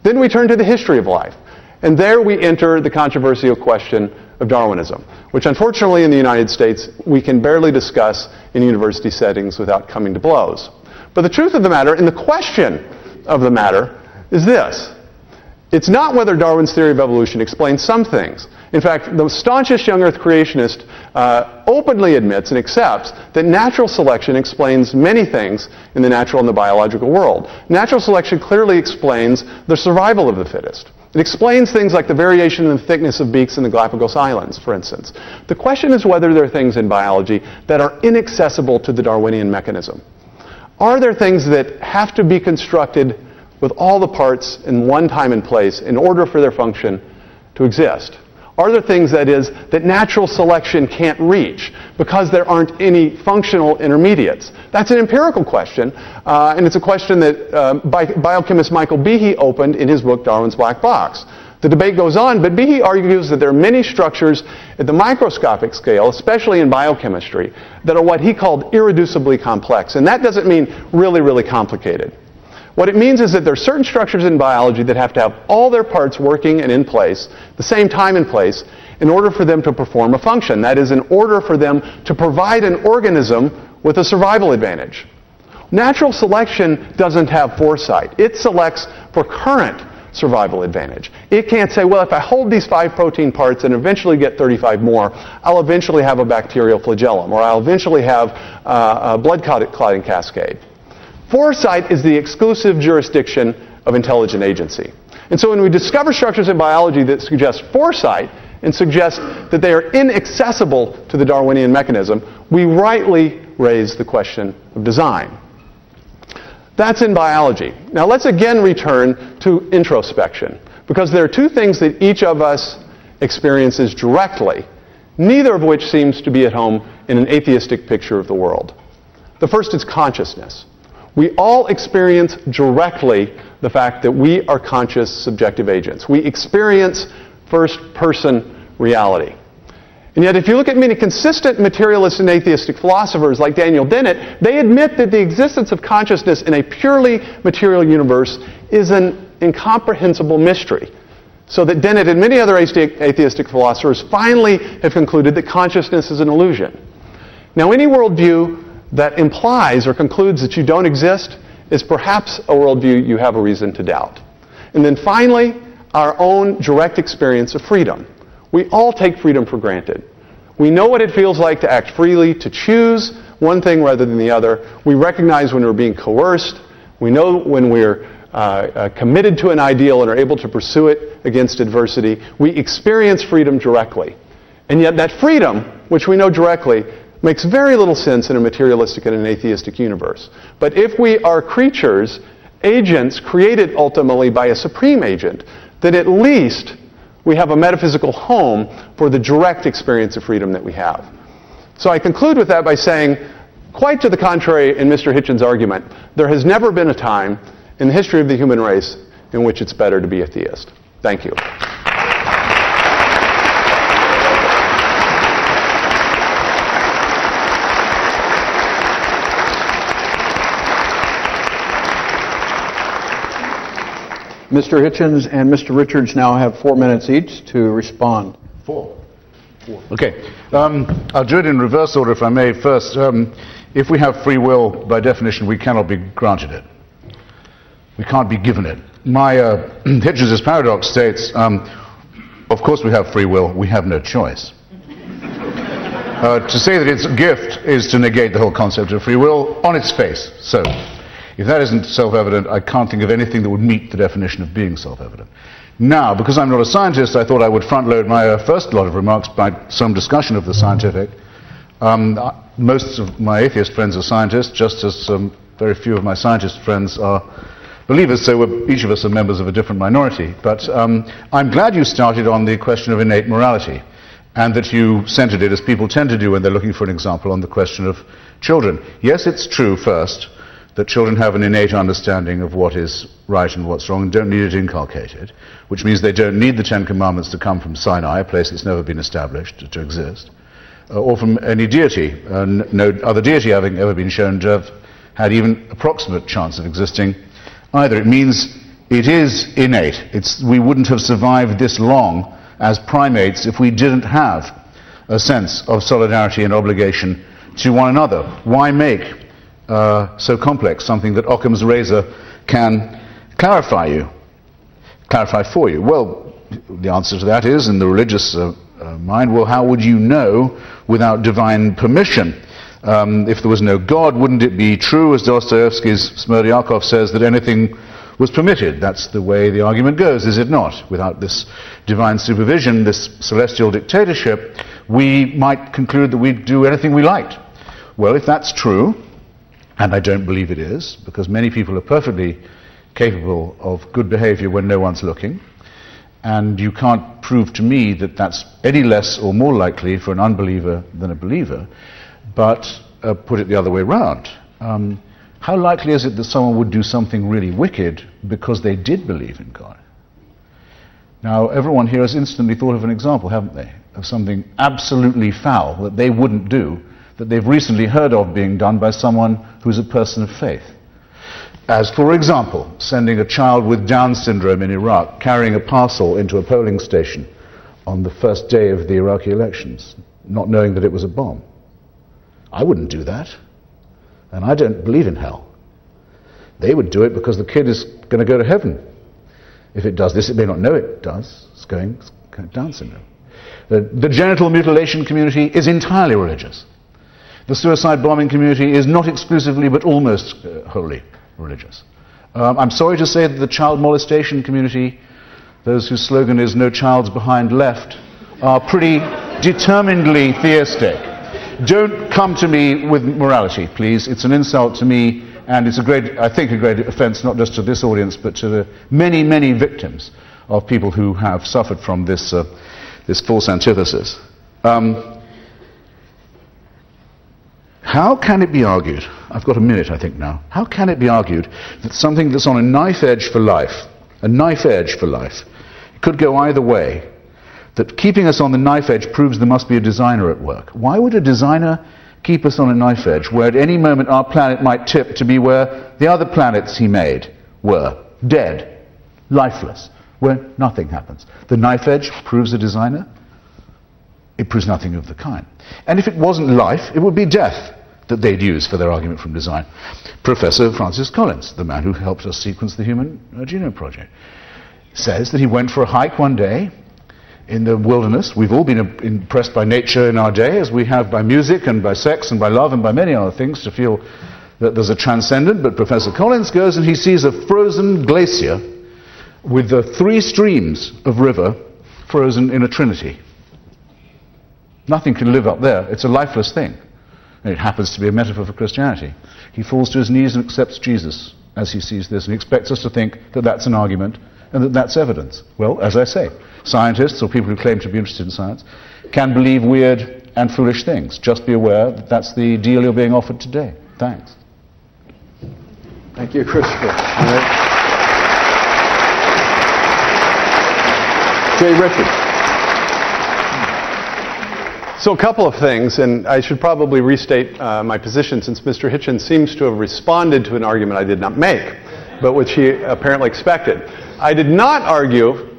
Speaker 5: Then we turn to the history of life. And there we enter the controversial question of Darwinism, which unfortunately in the United States we can barely discuss in university settings without coming to blows. But the truth of the matter, and the question of the matter, is this. It's not whether Darwin's theory of evolution explains some things. In fact, the staunchest young Earth creationist openly admits and accepts that natural selection explains many things in the natural and the biological world. Natural selection clearly explains the survival of the fittest. It explains things like the variation in the thickness of beaks in the Galapagos Islands, for instance. The question is whether there are things in biology that are inaccessible to the Darwinian mechanism. Are there things that have to be constructed with all the parts in one time and place in order for their function to exist? Are there things, that is, that natural selection can't reach because there aren't any functional intermediates? That's an empirical question, and it's a question that biochemist Michael Behe opened in his book, Darwin's Black Box. The debate goes on, but Behe argues that there are many structures at the microscopic scale, especially in biochemistry, that are what he called irreducibly complex. And that doesn't mean really, really complicated. What it means is that there are certain structures in biology that have to have all their parts working and in place, the same time and place, in order for them to perform a function. That is, in order for them to provide an organism with a survival advantage. Natural selection doesn't have foresight. It selects for current survival advantage. It can't say, well, if I hold these 5 protein parts and eventually get 35 more, I'll eventually have a bacterial flagellum, or I'll eventually have a blood clotting cascade. Foresight is the exclusive jurisdiction of intelligent agency. And so when we discover structures in biology that suggest foresight and suggest that they are inaccessible to the Darwinian mechanism, we rightly raise the question of design. That's in biology. Now let's again return to introspection, because there are two things that each of us experiences directly, neither of which seems to be at home in an atheistic picture of the world. The first is consciousness. We all experience directly the fact that we are conscious, subjective agents. We experience first-person reality. And yet, if you look at many consistent materialist and atheistic philosophers like Daniel Dennett, they admit that the existence of consciousness in a purely material universe is an incomprehensible mystery. So that Dennett and many other atheistic philosophers finally have concluded that consciousness is an illusion. Now, any worldview that implies or concludes that you don't exist is perhaps a worldview you have a reason to doubt. And then finally, our own direct experience of freedom. We all take freedom for granted. We know what it feels like to act freely, to choose one thing rather than the other. We recognize when we're being coerced. We know when we're committed to an ideal and are able to pursue it against adversity. We experience freedom directly. And yet that freedom, which we know directly, makes very little sense in a materialistic and an atheistic universe. But if we are creatures, agents created ultimately by a supreme agent, then at least we have a metaphysical home for the direct experience of freedom that we have. So I conclude with that by saying, quite to the contrary in Mr. Hitchens' argument, there has never been a time in the history of the human race in which it's better to be a theist. Thank you.
Speaker 3: Mr. Hitchens and Mr. Richards now have 4 minutes each to respond.
Speaker 4: Four. Okay. I'll do it in reverse order, if I may. First, if we have free will, by definition, we cannot be granted it. We can't be given it. My Hitchens' paradox states, of course we have free will, we have no choice. To say that it's a gift is to negate the whole concept of free will on its face. So, if that isn't self-evident, I can't think of anything that would meet the definition of being self-evident. Now, because I'm not a scientist, I thought I would front-load my first lot of remarks by some discussion of the scientific. Most of my atheist friends are scientists, just as very few of my scientist friends are believers, so each of us are members of a different minority. But I'm glad you started on the question of innate morality. and that you centered it, as people tend to do when they're looking for an example, on the question of children. Yes, it's true, first, that children have an innate understanding of what is right and what's wrong and don't need it inculcated, which means they don't need the Ten Commandments to come from Sinai, a place that's never been established to exist, or from any deity, no other deity having ever been shown to have had even approximate chance of existing either. It means it is innate. We wouldn't have survived this long as primates if we didn't have a sense of solidarity and obligation to one another. Why make so complex something that Occam's razor can clarify for you? Well, the answer to that is, in the religious mind, well, how would you know without divine permission? If there was no God, wouldn't it be true, as Dostoevsky's Smerdyakov says, that anything was permitted? That's the way the argument goes, is it not? Without this divine supervision, this celestial dictatorship, we might conclude that we'd do anything we liked. Well, if that's true, and I don't believe it is, because many people are perfectly capable of good behavior when no one's looking, and you can't prove to me that that's any less or more likely for an unbeliever than a believer, but put it the other way around. How likely is it that someone would do something really wicked because they did believe in God? Now, everyone here has instantly thought of an example, haven't they, of something absolutely foul that they wouldn't do, that they've recently heard of being done by someone who's a person of faith. As, for example, sending a child with Down syndrome in Iraq carrying a parcel into a polling station on the first day of the Iraqi elections, not knowing that it was a bomb. I wouldn't do that, and I don't believe in hell. They would do it because the kid is going to go to heaven. If it does this, it may not know it does. It's going Down syndrome. The genital mutilation community is entirely religious. The suicide bombing community is not exclusively, but almost wholly religious. I'm sorry to say that the child molestation community, those whose slogan is "No Child's Behind Left," are pretty determinedly theistic. Don't come to me with morality, please. It's an insult to me, and it's I think a great offense not just to this audience, but to the many, many victims of people who have suffered from this false antithesis. How can it be argued, I've got a minute I think now, how can it be argued that something that's on a knife edge for life, could go either way, that keeping us on the knife edge proves there must be a designer at work? Why would a designer keep us on a knife edge where at any moment our planet might tip to be where the other planets he made were, dead, lifeless, where nothing happens? The knife edge proves a designer? It proves nothing of the kind. And if it wasn't life, it would be death that they'd use for their argument from design. Professor Francis Collins, the man who helped us sequence the Human Genome Project, says that he went for a hike one day in the wilderness. We've all been impressed by nature in our day, as we have by music and by sex and by love and by many other things, to feel that there's a transcendent. But Professor Collins goes and he sees a frozen glacier with the 3 streams of river frozen in a trinity. Nothing can live up there. It's a lifeless thing. And it happens to be a metaphor for Christianity. He falls to his knees and accepts Jesus as he sees this, and he expects us to think that that's an argument and that that's evidence. Well, as I say, scientists or people who claim to be interested in science can believe weird and foolish things. Just be aware that that's the deal you're being offered today. Thanks.
Speaker 3: Thank you, Christopher. J. Richards.
Speaker 5: So a couple of things, and I should probably restate my position, since Mr. Hitchens seems to have responded to an argument I did not make, but which he apparently expected. I did not argue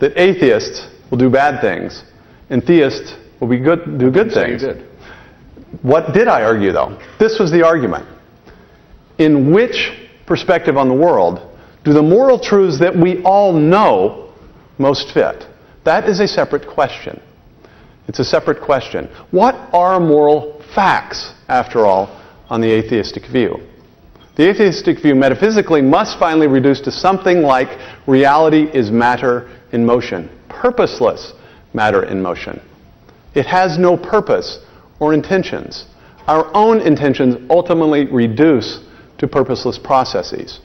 Speaker 5: that atheists will do bad things and theists will do good things.
Speaker 3: You did.
Speaker 5: What did I argue, though? This was the argument. In which perspective on the world do the moral truths that we all know most fit? That is a separate question. It's a separate question. What are moral facts, after all, on the atheistic view? The atheistic view metaphysically must finally reduce to something like reality is matter in motion, purposeless matter in motion. It has no purpose or intentions. Our own intentions ultimately reduce to purposeless processes.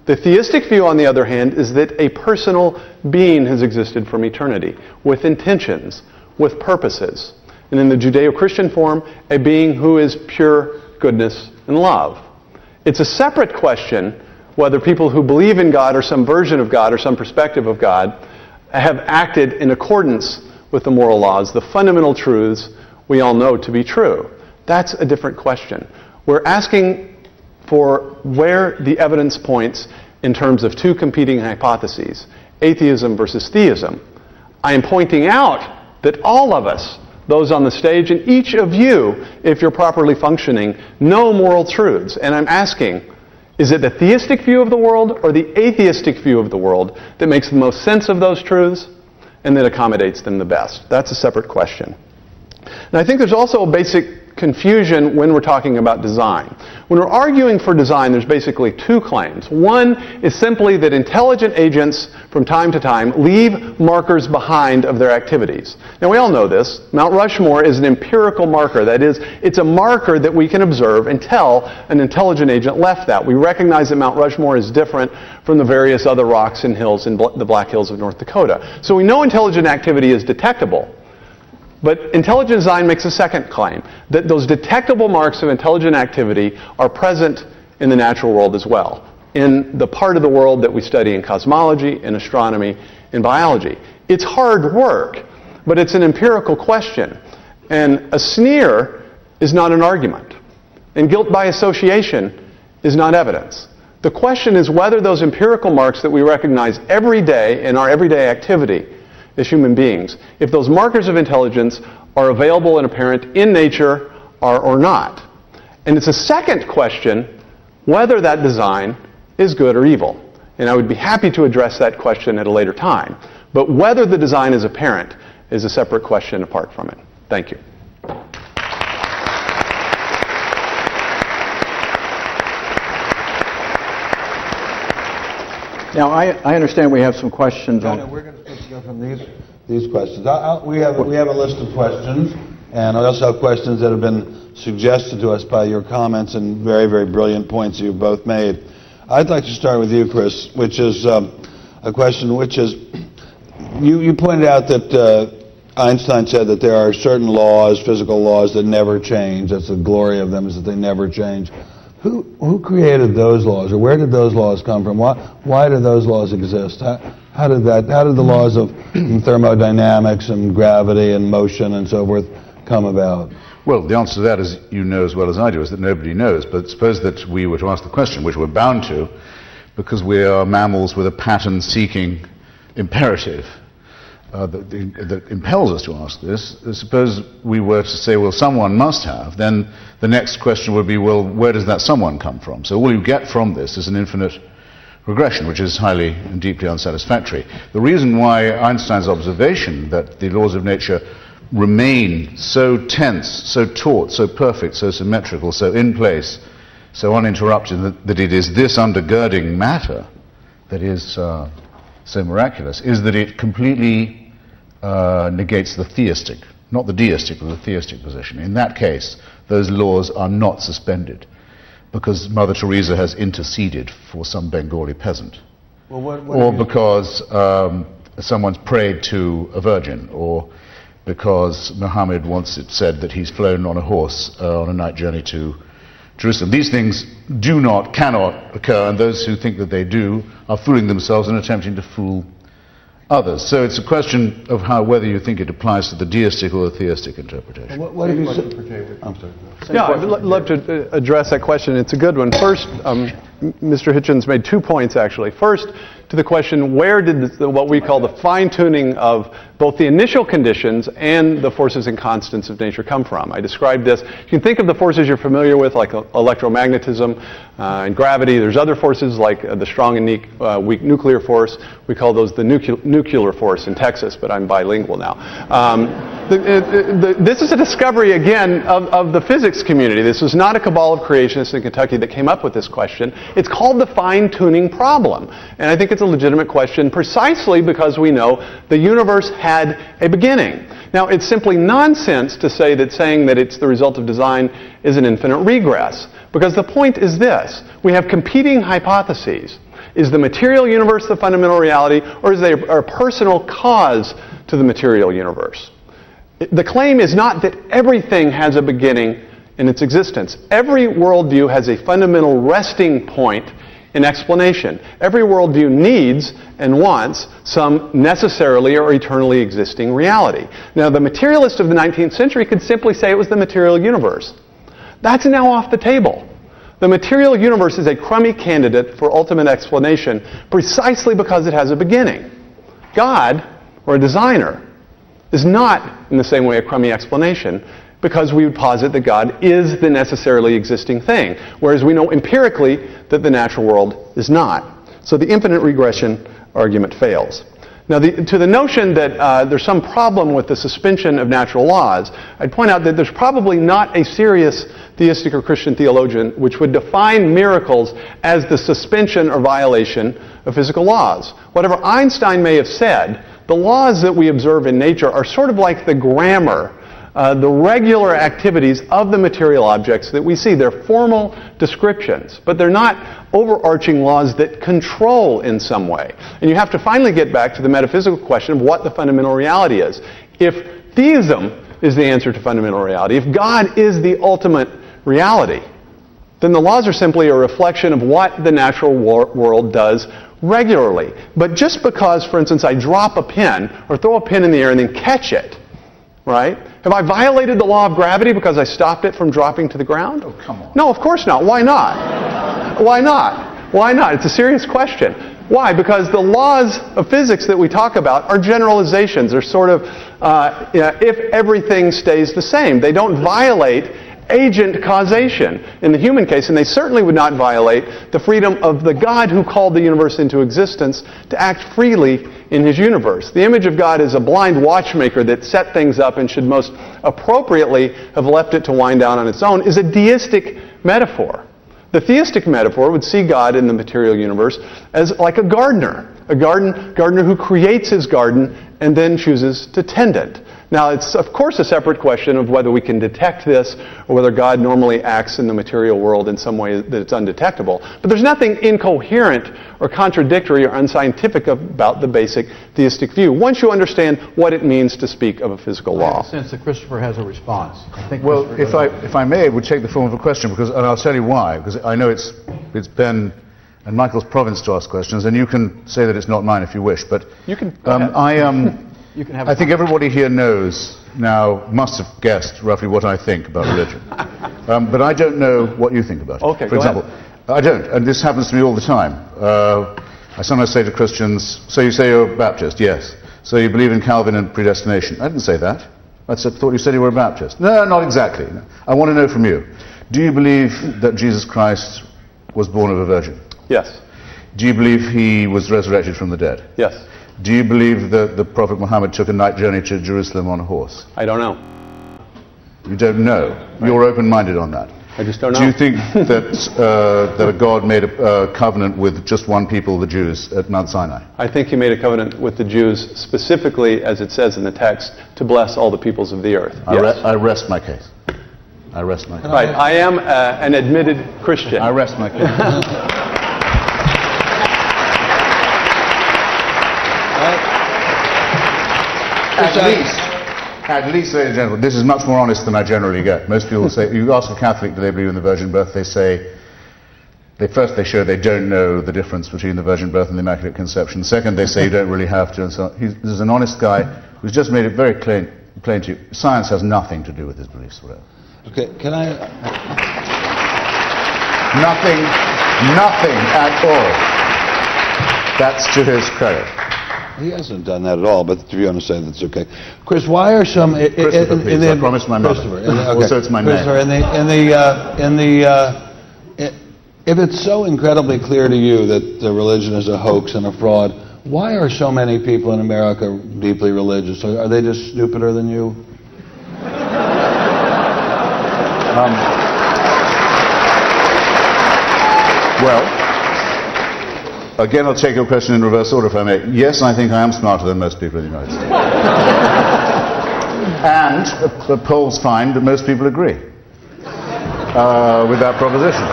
Speaker 5: The theistic view, on the other hand, is that a personal being has existed from eternity, with intentions, with purposes. And in the Judeo-Christian form, a being who is pure goodness and love. It's a separate question whether people who believe in God or some version of God or some perspective of God have acted in accordance with the moral laws, the fundamental truths we all know to be true. That's a different question. We're asking for where the evidence points in terms of two competing hypotheses, atheism versus theism. I am pointing out that all of us, those on the stage, and each of you, if you're properly functioning, know moral truths. And I'm asking, is it the theistic view of the world or the atheistic view of the world that makes the most sense of those truths and that accommodates them the best? That's a separate question. And I think there's also a basic confusion when we're talking about design. When we're arguing for design, there's basically two claims. One is simply that intelligent agents from time to time leave markers behind of their activities. Now we all know this. Mount Rushmore is an empirical marker. That is, it's a marker that we can observe and tell an intelligent agent left that. We recognize that Mount Rushmore is different from the various other rocks and hills in the Black Hills of North Dakota. So we know intelligent activity is detectable. But intelligent design makes a second claim, that those detectable marks of intelligent activity are present in the natural world as well, in the part of the world that we study in cosmology, in astronomy, in biology. It's hard work, but it's an empirical question. And a sneer is not an argument. And guilt by association is not evidence. The question is whether those empirical marks that we recognize every day in our everyday activity as human beings, if those markers of intelligence are available and apparent in nature or not. And it's a second question whether that design is good or evil. And I would be happy to address that question at a later time. But whether the design is apparent is a separate question apart from it. Thank you.
Speaker 3: Now, I understand we have some questions on...
Speaker 2: No, we're going to go from these questions. We have a list of questions, and I also have questions that have been suggested to us by your comments and very, very brilliant points you've both made. I'd like to start with you, Chris, which is a question which is, you pointed out that Einstein said that there are certain laws, physical laws, that never change. That's the glory of them, is that they never change. Who created those laws, or where did those laws come from? Why do those laws exist? How did the laws of thermodynamics and gravity and motion and so forth come about?
Speaker 4: Well, the answer to that, as you know as well as I do, is that nobody knows. But suppose that we were to ask the question, which we're bound to, because we are mammals with a pattern-seeking imperative that impels us to ask this. Suppose we were to say, well, someone must have, then the next question would be, well, where does that someone come from? So all you get from this is an infinite regression, which is highly and deeply unsatisfactory. The reason why Einstein's observation that the laws of nature remain so tense, so taut, so perfect, so symmetrical, so in place, so uninterrupted, that it is this undergirding matter that is so miraculous, is that it completely negates the theistic, not the deistic, but the theistic position. In that case, those laws are not suspended because Mother Teresa has interceded for some Bengali peasant, or because someone's prayed to a virgin, or because Muhammad once said that he's flown on a horse on a night journey to Jerusalem. These things cannot occur, and those who think that they do are fooling themselves and attempting to fool others. So it's a question of whether you think it applies to the deistic or the theistic interpretation.
Speaker 2: What have you said? I'm sorry.
Speaker 5: Yeah, I'd love to address that question. It's a good one. First, Mr. Hitchens made 2 points, actually. First, to the question, where did what we call the fine-tuning of both the initial conditions and the forces and constants of nature come from? I described this. You can think of the forces you're familiar with, like electromagnetism and gravity. There's other forces like the strong and weak nuclear force. We call those the nuclear force in Texas, but I'm bilingual now. This is a discovery, again, of the physics community. This was not a cabal of creationists in Kentucky that came up with this question. It's called the fine-tuning problem. And I think it's a legitimate question precisely because we know the universe had a beginning. Now, it's simply nonsense to say that saying that it's the result of design is an infinite regress. Because the point is this. We have competing hypotheses. Is the material universe the fundamental reality, or is there a personal cause to the material universe? The claim is not that everything has a beginning in its existence. Every worldview has a fundamental resting point in explanation. Every worldview needs and wants some necessarily or eternally existing reality. Now, the materialist of the 19th century could simply say it was the material universe. That's now off the table. The material universe is a crummy candidate for ultimate explanation precisely because it has a beginning. God, or a designer, is not in the same way a crummy explanation, because we would posit that God is the necessarily existing thing, whereas we know empirically that the natural world is not. So the infinite regression argument fails. Now, to the notion that there's some problem with the suspension of natural laws, I'd point out that there's probably not a serious theistic or Christian theologian which would define miracles as the suspension or violation of physical laws. Whatever Einstein may have said, the laws that we observe in nature are sort of like the grammar, the regular activities of the material objects that we see. They're formal descriptions, but they're not overarching laws that control in some way. And you have to finally get back to the metaphysical question of what the fundamental reality is. If theism is the answer to fundamental reality, if God is the ultimate reality, then the laws are simply a reflection of what the natural world does regularly. But just because, for instance, I drop a pin or throw a pin in the air and then catch it, right? Have I violated the law of gravity because I stopped it from dropping to the ground?
Speaker 4: Oh, come on.
Speaker 5: No, of course not. Why not? Why not? Why not? It's a serious question. Why? Because the laws of physics that we talk about are generalizations. They're sort of, if everything stays the same. They don't violate agent causation in the human case, and they certainly would not violate the freedom of the God who called the universe into existence to act freely in his universe. The image of God is a blind watchmaker that set things up and should most appropriately have left it to wind down on its own, is a deistic metaphor. The theistic metaphor would see God in the material universe as like a gardener who creates his garden and then chooses to tend it. Now, it's of course a separate question of whether we can detect this or whether God normally acts in the material world in some way that it's undetectable. But there's nothing incoherent or contradictory or unscientific about the basic theistic view, once you understand what it means to speak of a physical law.
Speaker 3: Since that Christopher has a response. I think
Speaker 4: well, if I may, it would take the form of a question, and I'll tell you why, because I know it's Ben and Michael's province to ask questions, and you can say that it's not mine if you wish, but
Speaker 5: you can.
Speaker 4: I think everybody here knows now, must have guessed roughly what I think about religion. But I don't know what you think about it.
Speaker 5: Okay,
Speaker 4: for example, I don't, and this happens to me all the time. I sometimes say to Christians, so you say you're a Baptist? Yes. So you believe in Calvin and predestination? I didn't say that. I thought you said you were a Baptist. No, not exactly. No. I want to know from you. Do you believe that Jesus Christ was born of a virgin?
Speaker 5: Yes.
Speaker 4: Do you believe he was resurrected from the dead?
Speaker 5: Yes.
Speaker 4: Do you believe that the Prophet Muhammad took a night journey to Jerusalem on a horse?
Speaker 5: I don't know.
Speaker 4: You don't know. Right. You're open-minded on that.
Speaker 5: I just don't know.
Speaker 4: Do you think that that a God made a covenant with just one people, the Jews, at Mount Sinai?
Speaker 5: I think he made a covenant with the Jews specifically, as it says in the text, to bless all the peoples of the earth. Yes.
Speaker 4: I rest my case. I rest my case.
Speaker 5: Right. I am an admitted Christian.
Speaker 4: I rest my case. At least, ladies and gentlemen, this is much more honest than I generally get. Most people say, you ask a Catholic, do they believe in the virgin birth? They say, first they show they don't know the difference between the virgin birth and the Immaculate Conception. Second, they say you don't really have to. And so this is an honest guy who's just made it very plain to you. Science has nothing to do with his beliefs whatever.
Speaker 2: Okay, can I?
Speaker 4: Nothing at all. That's to his credit.
Speaker 2: He hasn't done that at all, but to be honest, that's okay. Chris, why are some...
Speaker 4: Christopher, please, I promised my mother.
Speaker 2: Okay.
Speaker 4: Also, it's my name.
Speaker 2: If it's so incredibly clear to you that the religion is a hoax and a fraud, why are so many people in America deeply religious? Are they just stupider than you?
Speaker 4: Well... Again, I'll take your question in reverse order, if I may. Yes, I think I am smarter than most people in the United States. And the polls find that most people agree with that proposition.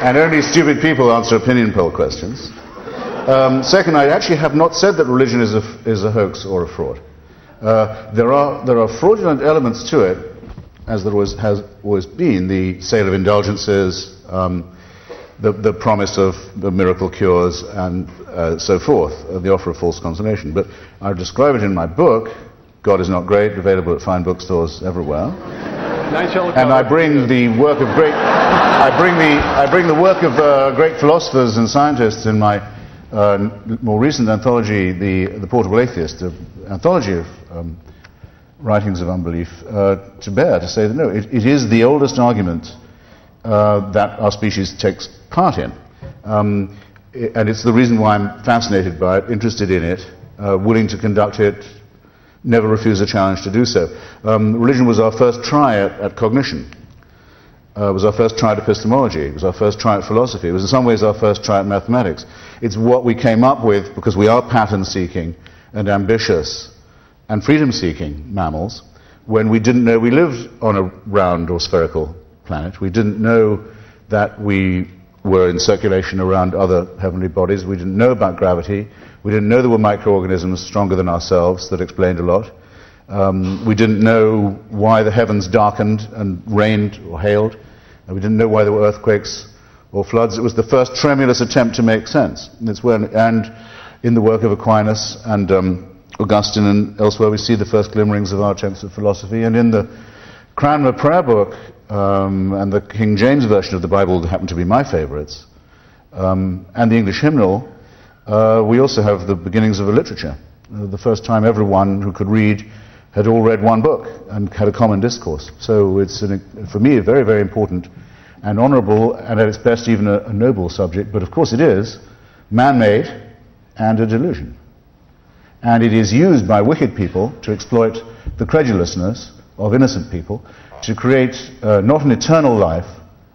Speaker 4: And only stupid people answer opinion poll questions. Second, I actually have not said that religion is a hoax or a fraud. There are fraudulent elements to it, as there has always been, the sale of indulgences, the promise of the miracle cures, and so forth, the offer of false consolation. But I describe it in my book, God is Not Great, available at fine bookstores everywhere.
Speaker 5: Nice yellow
Speaker 4: and I bring the work of great, I bring the work of great philosophers and scientists in my more recent anthology, the Portable Atheist, an anthology of writings of unbelief, to bear, to say that no, it is the oldest argument that our species takes part in. And it's the reason why I'm fascinated by it, interested in it, willing to conduct it, never refuse a challenge to do so. Religion was our first try at cognition. It was our first try at epistemology. It was our first try at philosophy. It was in some ways our first try at mathematics. It's what we came up with because we are pattern-seeking and ambitious and freedom-seeking mammals when we didn't know we lived on a round or spherical planet. We didn't know that we were in circulation around other heavenly bodies. We didn't know about gravity. We didn't know there were microorganisms stronger than ourselves that explained a lot. We didn't know why the heavens darkened and rained or hailed. And we didn't know why there were earthquakes or floods. It was the first tremulous attempt to make sense. And in the work of Aquinas and Augustine and elsewhere, we see the first glimmerings of our attempts at philosophy. And in the Cranmer prayer book and the King James version of the Bible that happen to be my favorites, and the English hymnal, we also have the beginnings of a literature. The first time everyone who could read had all read one book and had a common discourse. So it's, for me, a very, very important and honourable, and at its best even a noble subject. But of course it is man-made and a delusion. And it is used by wicked people to exploit the credulousness of innocent people to create not an eternal life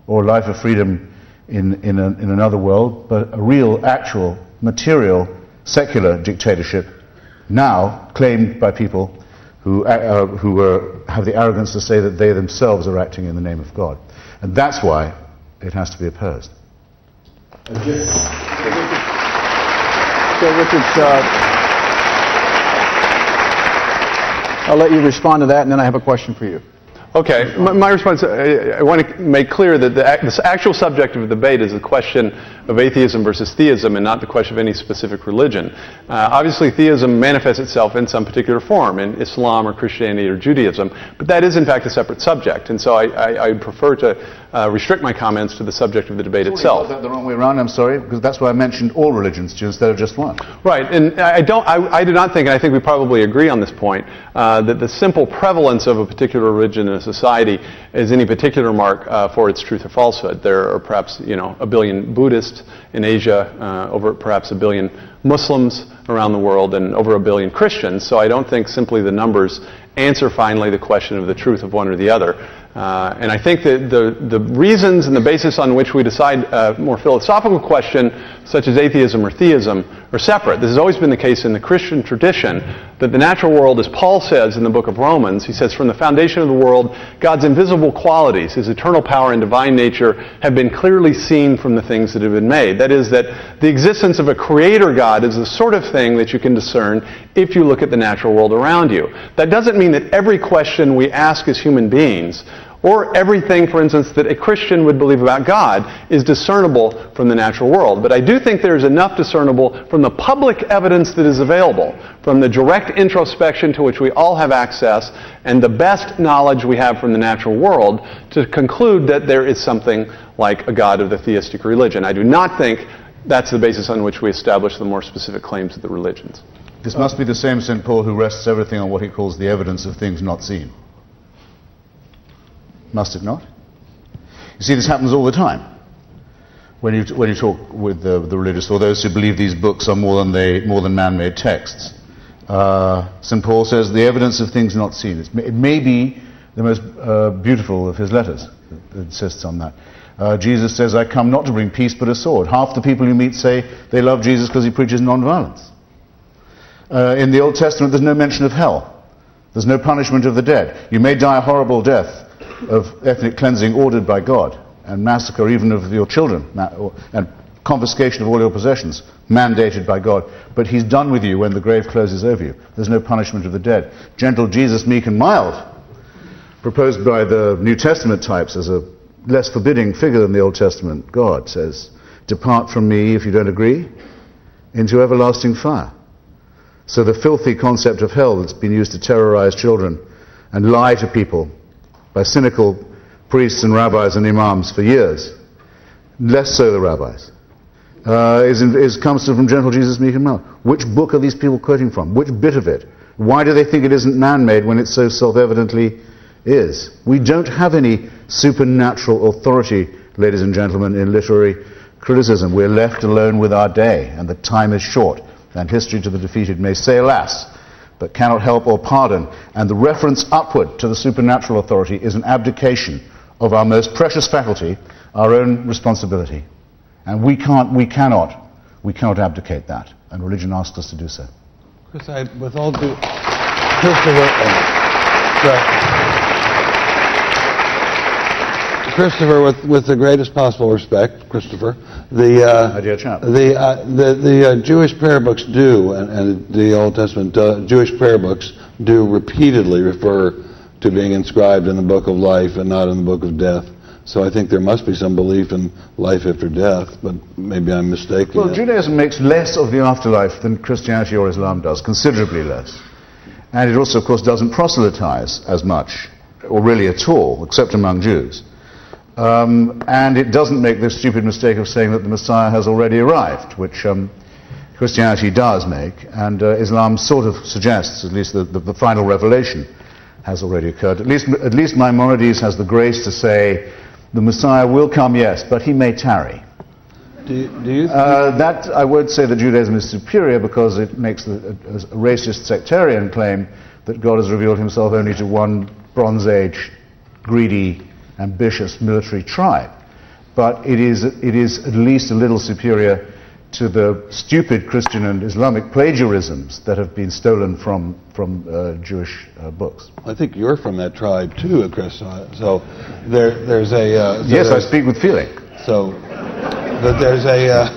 Speaker 4: or a life of freedom in another world, but a real, actual, material, secular dictatorship now claimed by people who have the arrogance to say that they themselves are acting in the name of God. And that's why it has to be opposed.
Speaker 3: So Richard, I'll let you respond to that, and then I have a question for you.
Speaker 5: Okay, my response, I want to make clear that this actual subject of the debate is the question of atheism versus theism and not the question of any specific religion. Obviously, theism manifests itself in some particular form, in Islam or Christianity or Judaism, but that is in fact a separate subject, and so I prefer to restrict my comments to the subject of the debate itself.
Speaker 4: Was that the wrong way around? I'm sorry, because that's why I mentioned all religions instead of just one.
Speaker 5: Right, and I do not think, and I think we probably agree on this point, that the simple prevalence of a particular religion in a society is any particular mark for its truth or falsehood. There are perhaps, a billion Buddhists in Asia, over perhaps a billion Muslims around the world, and over a billion Christians. So I don't think simply the numbers answer finally the question of the truth of one or the other. And I think that the reasons and the basis on which we decide a more philosophical question, such as atheism or theism, are separate. This has always been the case in the Christian tradition, that the natural world, as Paul says in the book of Romans, he says, from the foundation of the world, God's invisible qualities, his eternal power and divine nature, have been clearly seen from the things that have been made. That is, that the existence of a creator God is the sort of thing that you can discern if you look at the natural world around you. That doesn't mean that every question we ask as human beings, or everything, for instance, that a Christian would believe about God, is discernible from the natural world. But I do think there's enough discernible from the public evidence that is available, from the direct introspection to which we all have access, and the best knowledge we have from the natural world, to conclude that there is something like a God of the theistic religion. I do not think that's the basis on which we establish the more specific claims of the religions.
Speaker 4: This must be the same St. Paul who rests everything on what he calls the evidence of things not seen. Must it not? You see, this happens all the time. When you talk with the religious or those who believe these books are more than man-made texts, St. Paul says the evidence of things not seen. It may be the most beautiful of his letters that insists on that. Jesus says, I come not to bring peace but a sword. Half the people you meet say they love Jesus because he preaches non-violence. In the Old Testament, there's no mention of hell. There's no punishment of the dead. You may die a horrible death of ethnic cleansing ordered by God, and massacre even of your children, and confiscation of all your possessions, mandated by God. But he's done with you when the grave closes over you. There's no punishment of the dead. Gentle Jesus, meek and mild, proposed by the New Testament types as a less forbidding figure than the Old Testament God, says, depart from me, if you don't agree, into everlasting fire. So the filthy concept of hell that's been used to terrorize children and lie to people by cynical priests and rabbis and imams for years, less so the rabbis, comes from Gentle Jesus, meek and mild. Which book are these people quoting from? Which bit of it? Why do they think it isn't man-made when it so self-evidently is? We don't have any supernatural authority, ladies and gentlemen, in literary criticism. We're left alone with our day, and the time is short, and history to the defeated may say alas, but cannot help or pardon. And the reference upward to the supernatural authority is an abdication of our most precious faculty, our own responsibility. And we cannot abdicate that, and religion asks us to do so.
Speaker 2: Chris, with all due, Christopher, with the greatest possible respect, Christopher, the Jewish prayer books do, and the Old Testament Jewish prayer books do repeatedly refer to being inscribed in the book of life and not in the book of death. So I think there must be some belief in life after death, but maybe I'm mistaken.
Speaker 4: Well, Judaism makes less of the afterlife than Christianity or Islam does, considerably less. And it also, of course, doesn't proselytize as much, or really at all, except among Jews. And it doesn't make the stupid mistake of saying that the Messiah has already arrived, which Christianity does make, and Islam sort of suggests, at least the final revelation has already occurred. At least Maimonides has the grace to say, the Messiah will come, yes, but he may tarry. That I would say that Judaism is superior because it makes a racist sectarian claim that God has revealed himself only to one Bronze Age, greedy, ambitious military tribe. But it is at least a little superior to the stupid Christian and Islamic plagiarisms that have been stolen from Jewish books.
Speaker 2: I think you're from that tribe too, Chris. So there's a...
Speaker 4: yes, I speak with feeling.
Speaker 2: So, but there's a...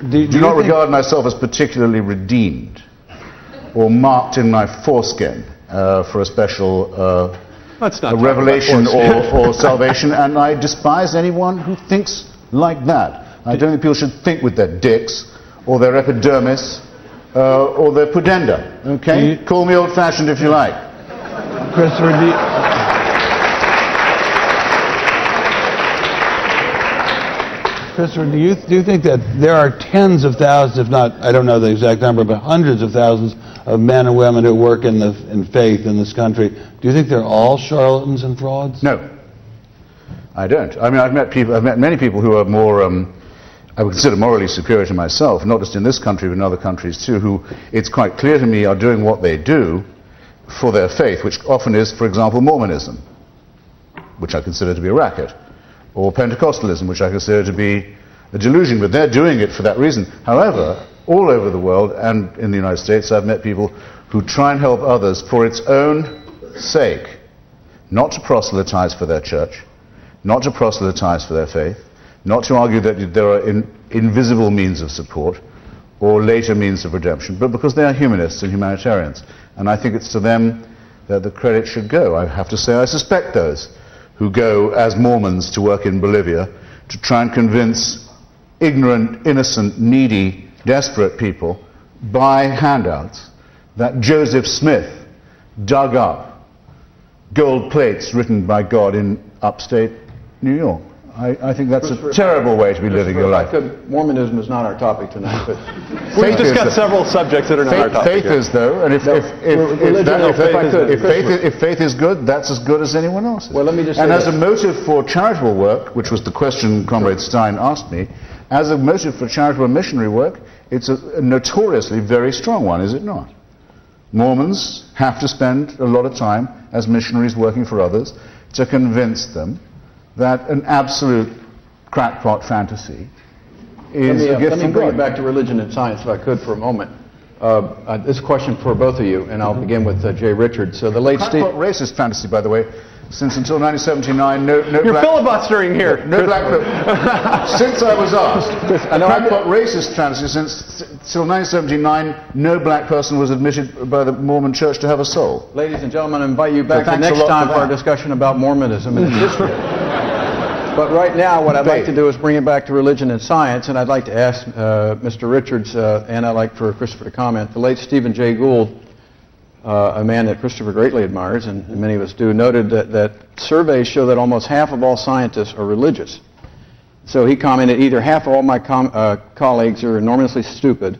Speaker 2: do
Speaker 4: not regard myself as particularly redeemed or marked in my foreskin for a special revelation or salvation, and I despise anyone who thinks like that. I don't think people should think with their dicks, or their epidermis, or their pudenda. Okay? Call me old-fashioned if you like.
Speaker 2: Christopher, do you think that there are tens of thousands, if not, I don't know the exact number, but hundreds of thousands of men and women who work in faith in this country? Do you think they're all charlatans and frauds?
Speaker 4: No, I don't. I mean, I've met many people who are more, I would consider morally superior to myself, not just in this country, but in other countries too, who it's quite clear to me are doing what they do for their faith, which often is, for example, Mormonism, which I consider to be a racket, or Pentecostalism, which I consider to be a delusion, but they're doing it for that reason. However, all over the world and in the United States, I've met people who try and help others for its own sake, not to proselytize for their church, not to proselytize for their faith, not to argue that there are invisible means of support or later means of redemption, but because they are humanists and humanitarians. And I think it's to them that the credit should go. I have to say I suspect those who go as Mormons to work in Bolivia to try and convince ignorant, innocent, needy, desperate people by handouts that Joseph Smith dug up gold plates written by God in upstate New York. I think that's a terrible way to be living your life.
Speaker 3: Mormonism is not our topic tonight, but
Speaker 5: we've discussed several subjects that are not our topic.
Speaker 4: Faith is, though, and if faith is good, that's as good as anyone else's.
Speaker 3: Well, let me just say
Speaker 4: and as a motive for charitable work, which was the question Comrade Stein asked me, as a motive for charitable missionary work, it's a notoriously very strong one, is it not? Mormons have to spend a lot of time as missionaries working for others to convince them that an absolute crackpot fantasy is a gift from God.
Speaker 3: Let me bring it back to religion and science, if I could, for a moment. This question for both of you, and I'll begin with J. Richard. So the late
Speaker 4: crackpot racist fantasy, by the way, since until 1979, no
Speaker 5: You're
Speaker 4: black...
Speaker 5: filibustering here.
Speaker 4: No black... Since I was asked, crackpot racist transfer, since till 1979, no black person was admitted by the Mormon Church to have a soul.
Speaker 3: Ladies and gentlemen, I invite you back
Speaker 4: So
Speaker 3: next time for our discussion about Mormonism and its history. But right now, what I'd like to do is bring it back to religion and science, and I'd like to ask Mr. Richards, and I'd like for Christopher to comment. The late Stephen Jay Gould, a man that Christopher greatly admires, and many of us do, noted that surveys show that almost half of all scientists are religious. So he commented, either half of all my colleagues are enormously stupid,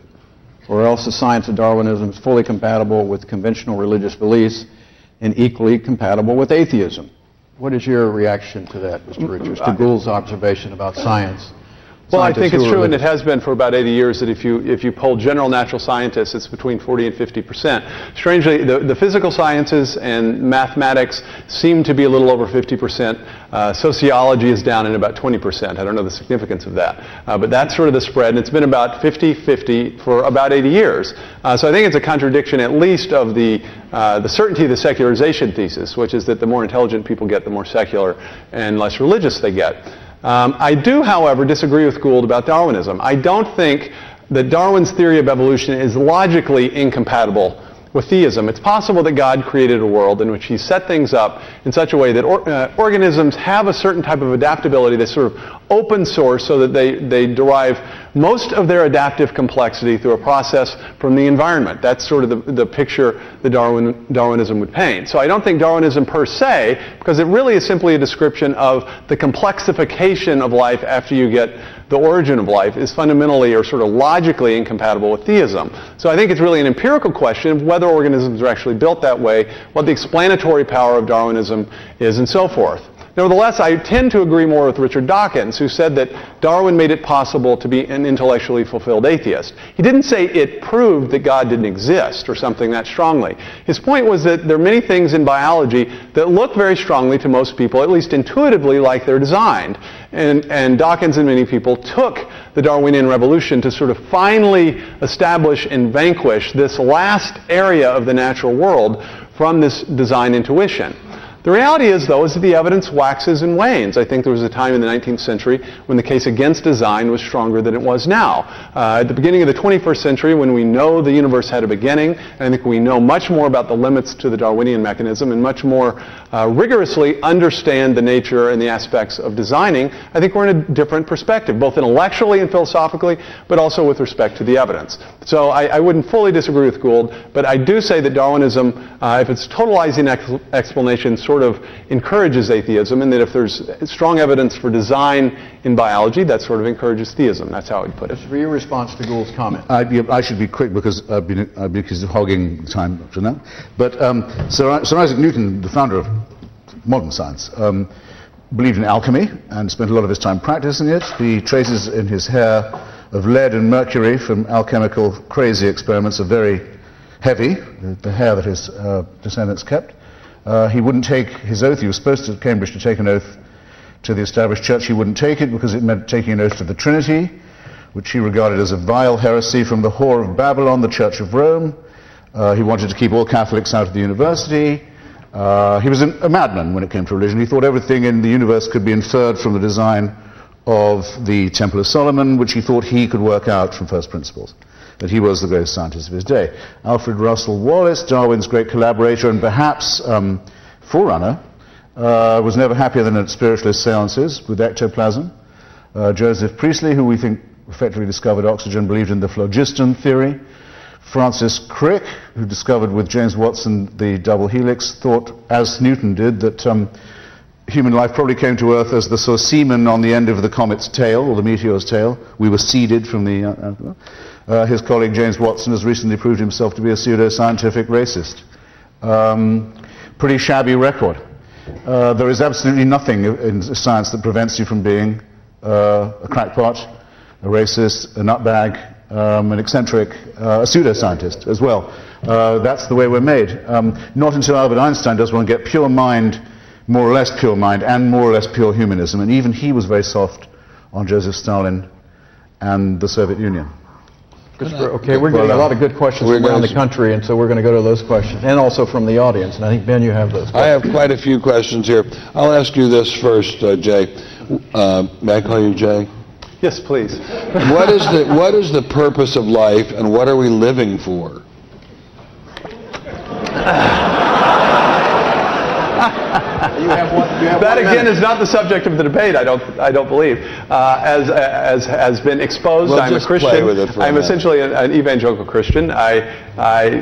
Speaker 3: or else the science of Darwinism is fully compatible with conventional religious beliefs and equally compatible with atheism. What is your reaction to that, Mr. Richards, to Gould's observation about science?
Speaker 5: Well, I think it's true, and it has been for about 80 years, that if you poll general natural scientists, it's between 40 and 50%. Strangely, the physical sciences and mathematics seem to be a little over 50%. Sociology is down in about 20%. I don't know the significance of that. But that's sort of the spread, and it's been about 50-50 for about 80 years. So I think it's a contradiction, at least, of the certainty of the secularization thesis, which is that the more intelligent people get, the more secular and less religious they get. I do, however, disagree with Gould about Darwinism. I don't think that Darwin's theory of evolution is logically incompatible with theism. It's possible that God created a world in which he set things up in such a way that organisms have a certain type of adaptability that's sort of open source, so that they derive most of their adaptive complexity through a process from the environment. That's sort of the picture that Darwinism would paint. So I don't think Darwinism per se, because it really is simply a description of the complexification of life after you get the origin of life, is fundamentally or sort of logically incompatible with theism. So I think it's really an empirical question of whether organisms are actually built that way, what the explanatory power of Darwinism is, and so forth. Nevertheless, I tend to agree more with Richard Dawkins, who said that Darwin made it possible to be an intellectually fulfilled atheist. He didn't say it proved that God didn't exist or something that strongly. His point was that there are many things in biology that look very strongly to most people, at least intuitively, like they're designed. And Dawkins and many people took the Darwinian revolution to sort of finally establish and vanquish this last area of the natural world from this design intuition. The reality is, though, is that the evidence waxes and wanes. I think there was a time in the 19th century when the case against design was stronger than it was now. At the beginning of the 21st century, when we know the universe had a beginning, and I think we know much more about the limits to the Darwinian mechanism and much more rigorously understand the nature and the aspects of designing, I think we're in a different perspective, both intellectually and philosophically, but also with respect to the evidence. So I wouldn't fully disagree with Gould, but I do say that Darwinism, if it's totalizing explanation, sort of encourages atheism, and that if there's strong evidence for design in biology, that sort of encourages theism. That's how I would put it.
Speaker 3: For your response to Gould's comment.
Speaker 4: I should be quick, because I've been accused of hogging time up to now. But Sir Isaac Newton, the founder of modern science, believed in alchemy and spent a lot of his time practicing it. The traces in his hair of lead and mercury from alchemical crazy experiments are very heavy, the hair that his descendants kept. He wouldn't take his oath. He was supposed to, at Cambridge, to take an oath to the established church. He wouldn't take it because it meant taking an oath to the Trinity, which he regarded as a vile heresy from the whore of Babylon, the Church of Rome. He wanted to keep all Catholics out of the university. He was a madman when it came to religion. He thought everything in the universe could be inferred from the design of the Temple of Solomon, which he thought he could work out from first principles, that he was the greatest scientist of his day. Alfred Russel Wallace, Darwin's great collaborator and perhaps forerunner, was never happier than at spiritualist seances with ectoplasm. Joseph Priestley, who we think effectively discovered oxygen, believed in the phlogiston theory. Francis Crick, who discovered with James Watson the double helix, thought, as Newton did, that human life probably came to Earth as the sort of semen on the end of the comet's tail, or the meteor's tail. We were seeded from the... his colleague James Watson has recently proved himself to be a pseudo-scientific racist. Pretty shabby record. There is absolutely nothing in science that prevents you from being a crackpot, a racist, a nutbag, an eccentric, a pseudo-scientist as well. That's the way we're made. Not until Albert Einstein does one get pure mind, more or less pure mind, and more or less pure humanism. And even he was very soft on Joseph Stalin and the Soviet Union.
Speaker 3: Okay, we're getting a lot of good questions from around the country, and so we're going to go to those questions, and also from the audience. And I think, Ben, you have those questions.
Speaker 2: I have quite a few questions here. I'll ask you this first, Jay. May I call you Jay?
Speaker 5: Yes, please.
Speaker 2: What is the purpose of life, and what are we living for?
Speaker 5: That again is not the subject of the debate. I don't believe. As has been exposed, I'm a Christian. I'm essentially an evangelical Christian. I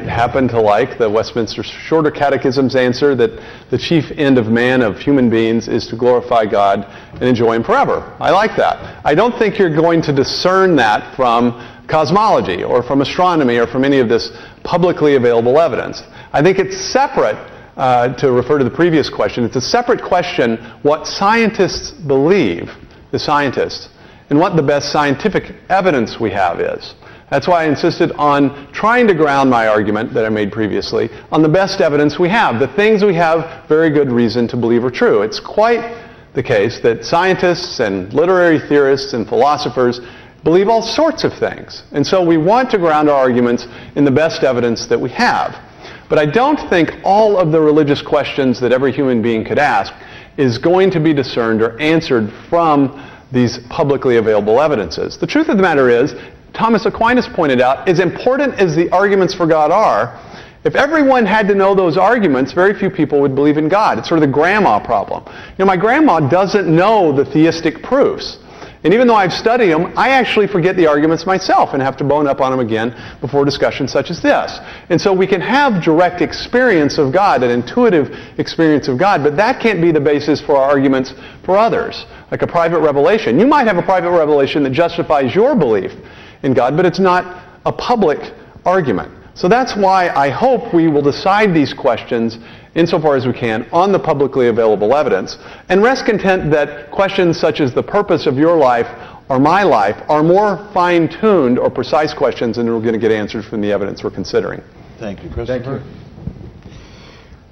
Speaker 5: happen to like the Westminster Shorter Catechism's answer that the chief end of man, of human beings, is to glorify God and enjoy Him forever. I like that. I don't think you're going to discern that from cosmology or from astronomy or from any of this publicly available evidence. I think it's separate. To refer to the previous question, it's a separate question what scientists believe, the scientists, and what the best scientific evidence we have is. That's why I insisted on trying to ground my argument that I made previously on the best evidence we have, the things we have very good reason to believe are true. It's quite the case that scientists and literary theorists and philosophers believe all sorts of things. And so we want to ground our arguments in the best evidence that we have. But I don't think all of the religious questions that every human being could ask is going to be discerned or answered from these publicly available evidences. The truth of the matter is, Thomas Aquinas pointed out, as important as the arguments for God are, if everyone had to know those arguments, very few people would believe in God. It's sort of the grandma problem. You know, my grandma doesn't know the theistic proofs. And even though I've studied them, I actually forget the arguments myself and have to bone up on them again before discussions such as this. And so we can have direct experience of God, an intuitive experience of God, but that can't be the basis for our arguments for others, like a private revelation. You might have a private revelation that justifies your belief in God, but it's not a public argument. So that's why I hope we will decide these questions insofar as we can on the publicly available evidence, and rest content that questions such as the purpose of your life or my life are more fine-tuned or precise questions and are going to get answered from the evidence we're considering.
Speaker 2: Thank you, Christopher.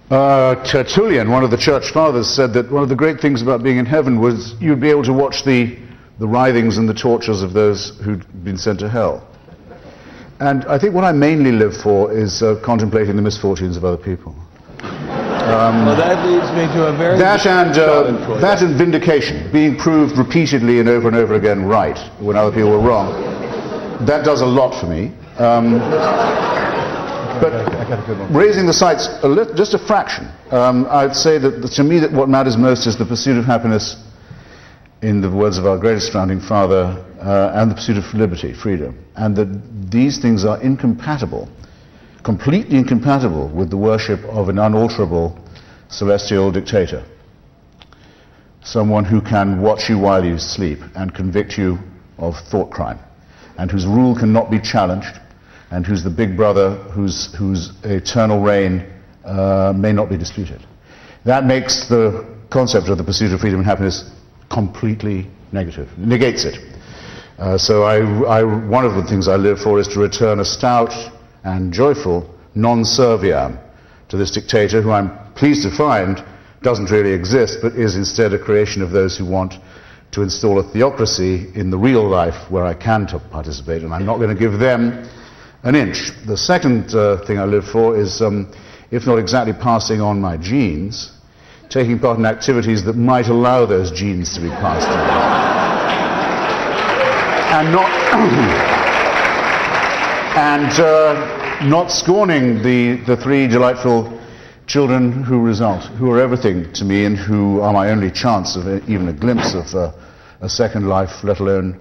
Speaker 4: Tertullian, one of the church fathers, said that one of the great things about being in heaven was you'd be able to watch the writhings and the tortures of those who'd been sent to hell. And I think what I mainly live for is contemplating the misfortunes of other people.
Speaker 2: Well, that leads me to a very...
Speaker 4: That and vindication, being proved repeatedly and over again right when other people were wrong. That does a lot for me. But raising the sights just a fraction, I'd say that to me that what matters most is the pursuit of happiness, in the words of our greatest founding father, and the pursuit of liberty, freedom. And that these things are incompatible, completely incompatible with the worship of an unalterable celestial dictator. Someone who can watch you while you sleep and convict you of thought crime, and whose rule cannot be challenged, and who's the big brother whose eternal reign may not be disputed. That makes the concept of the pursuit of freedom and happiness completely negative, negates it. So one of the things I live for is to return a stout and joyful non-serviam to this dictator, who I'm pleased to find doesn't really exist, but is instead a creation of those who want to install a theocracy in the real life where I can participate, and I'm not going to give them an inch. The second thing I live for is, if not exactly passing on my genes, taking part in activities that might allow those genes to be passed on. And not scorning the three delightful children who are everything to me and who are my only chance of even a glimpse of a second life, let alone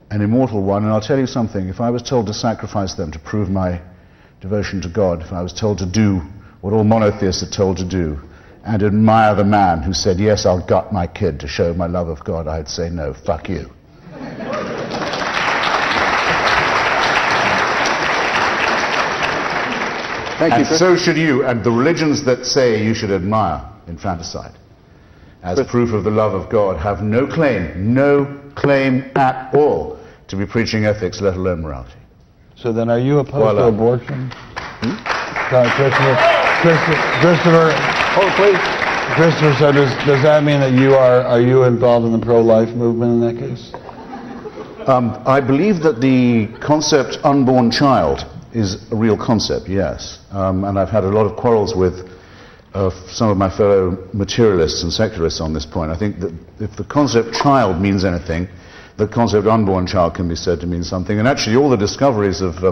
Speaker 4: an immortal one. And I'll tell you something, if I was told to sacrifice them to prove my devotion to God, if I was told to do what all monotheists are told to do, and admire the man who said, yes, I'll gut my kid to show my love of God, I'd say, no, fuck you.
Speaker 3: Thank you,
Speaker 4: and so should you, and the religions that say you should admire infanticide as proof of the love of God have no claim at all to be preaching ethics, let alone morality.
Speaker 2: So then are you opposed to abortion? Christopher,
Speaker 5: oh, please.
Speaker 2: Christopher, so does that mean that are you involved in the pro-life movement in that case?
Speaker 4: I believe that the concept unborn child is a real concept, yes. And I've had a lot of quarrels with some of my fellow materialists and secularists on this point. I think that if the concept child means anything, the concept unborn child can be said to mean something. And actually all the discoveries of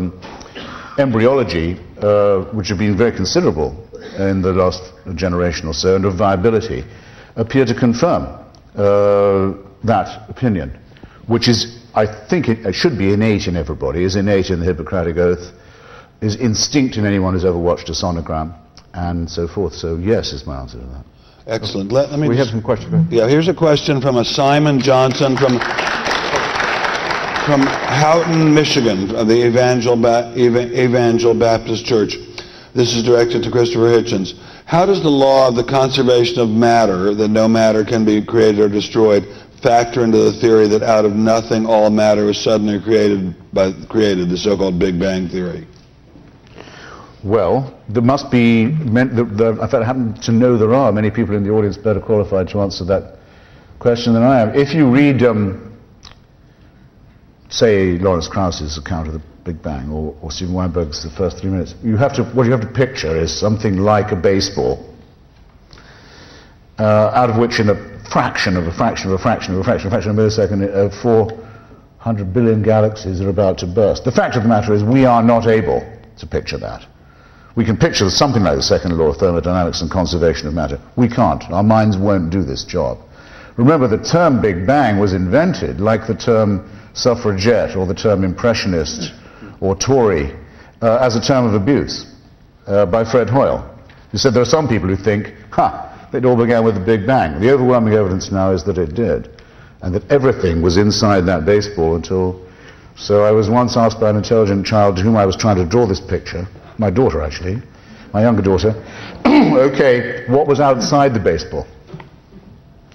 Speaker 4: embryology, which have been very considerable in the last generation or so, and of viability, appear to confirm that opinion, which is, I think it should be innate in everybody, is innate in the Hippocratic Oath, is instinct in anyone who's ever watched a sonogram, and so forth. So yes is my answer to that.
Speaker 2: Excellent. Let me
Speaker 3: We have some questions.
Speaker 2: Yeah, here's a question from a Simon Johnson from Houghton, Michigan, of the Evangel Baptist Church. This is directed to Christopher Hitchens. How does the law of the conservation of matter, that no matter can be created or destroyed, factor into the theory that out of nothing all matter was suddenly created, the so-called Big Bang theory?
Speaker 4: Well, there must be, if I happen to know there are many people in the audience better qualified to answer that question than I am. If you read, say, Lawrence Krauss's account of the Big Bang, or Stephen Weinberg's The First 3 Minutes, what you have to picture is something like a baseball, out of which in a fraction of a millisecond, 400 billion galaxies are about to burst. The fact of the matter is we are not able to picture that. We can picture something like the second law of thermodynamics and conservation of matter. We can't. Our minds won't do this job. Remember, the term Big Bang was invented, like the term suffragette or the term impressionist or Tory, as a term of abuse by Fred Hoyle. He said there are some people who think, it all began with the Big Bang. The overwhelming evidence now is that it did, and that everything was inside that baseball until... So I was once asked by an intelligent child to whom I was trying to draw this picture, my daughter actually, my younger daughter, okay, what was outside the baseball?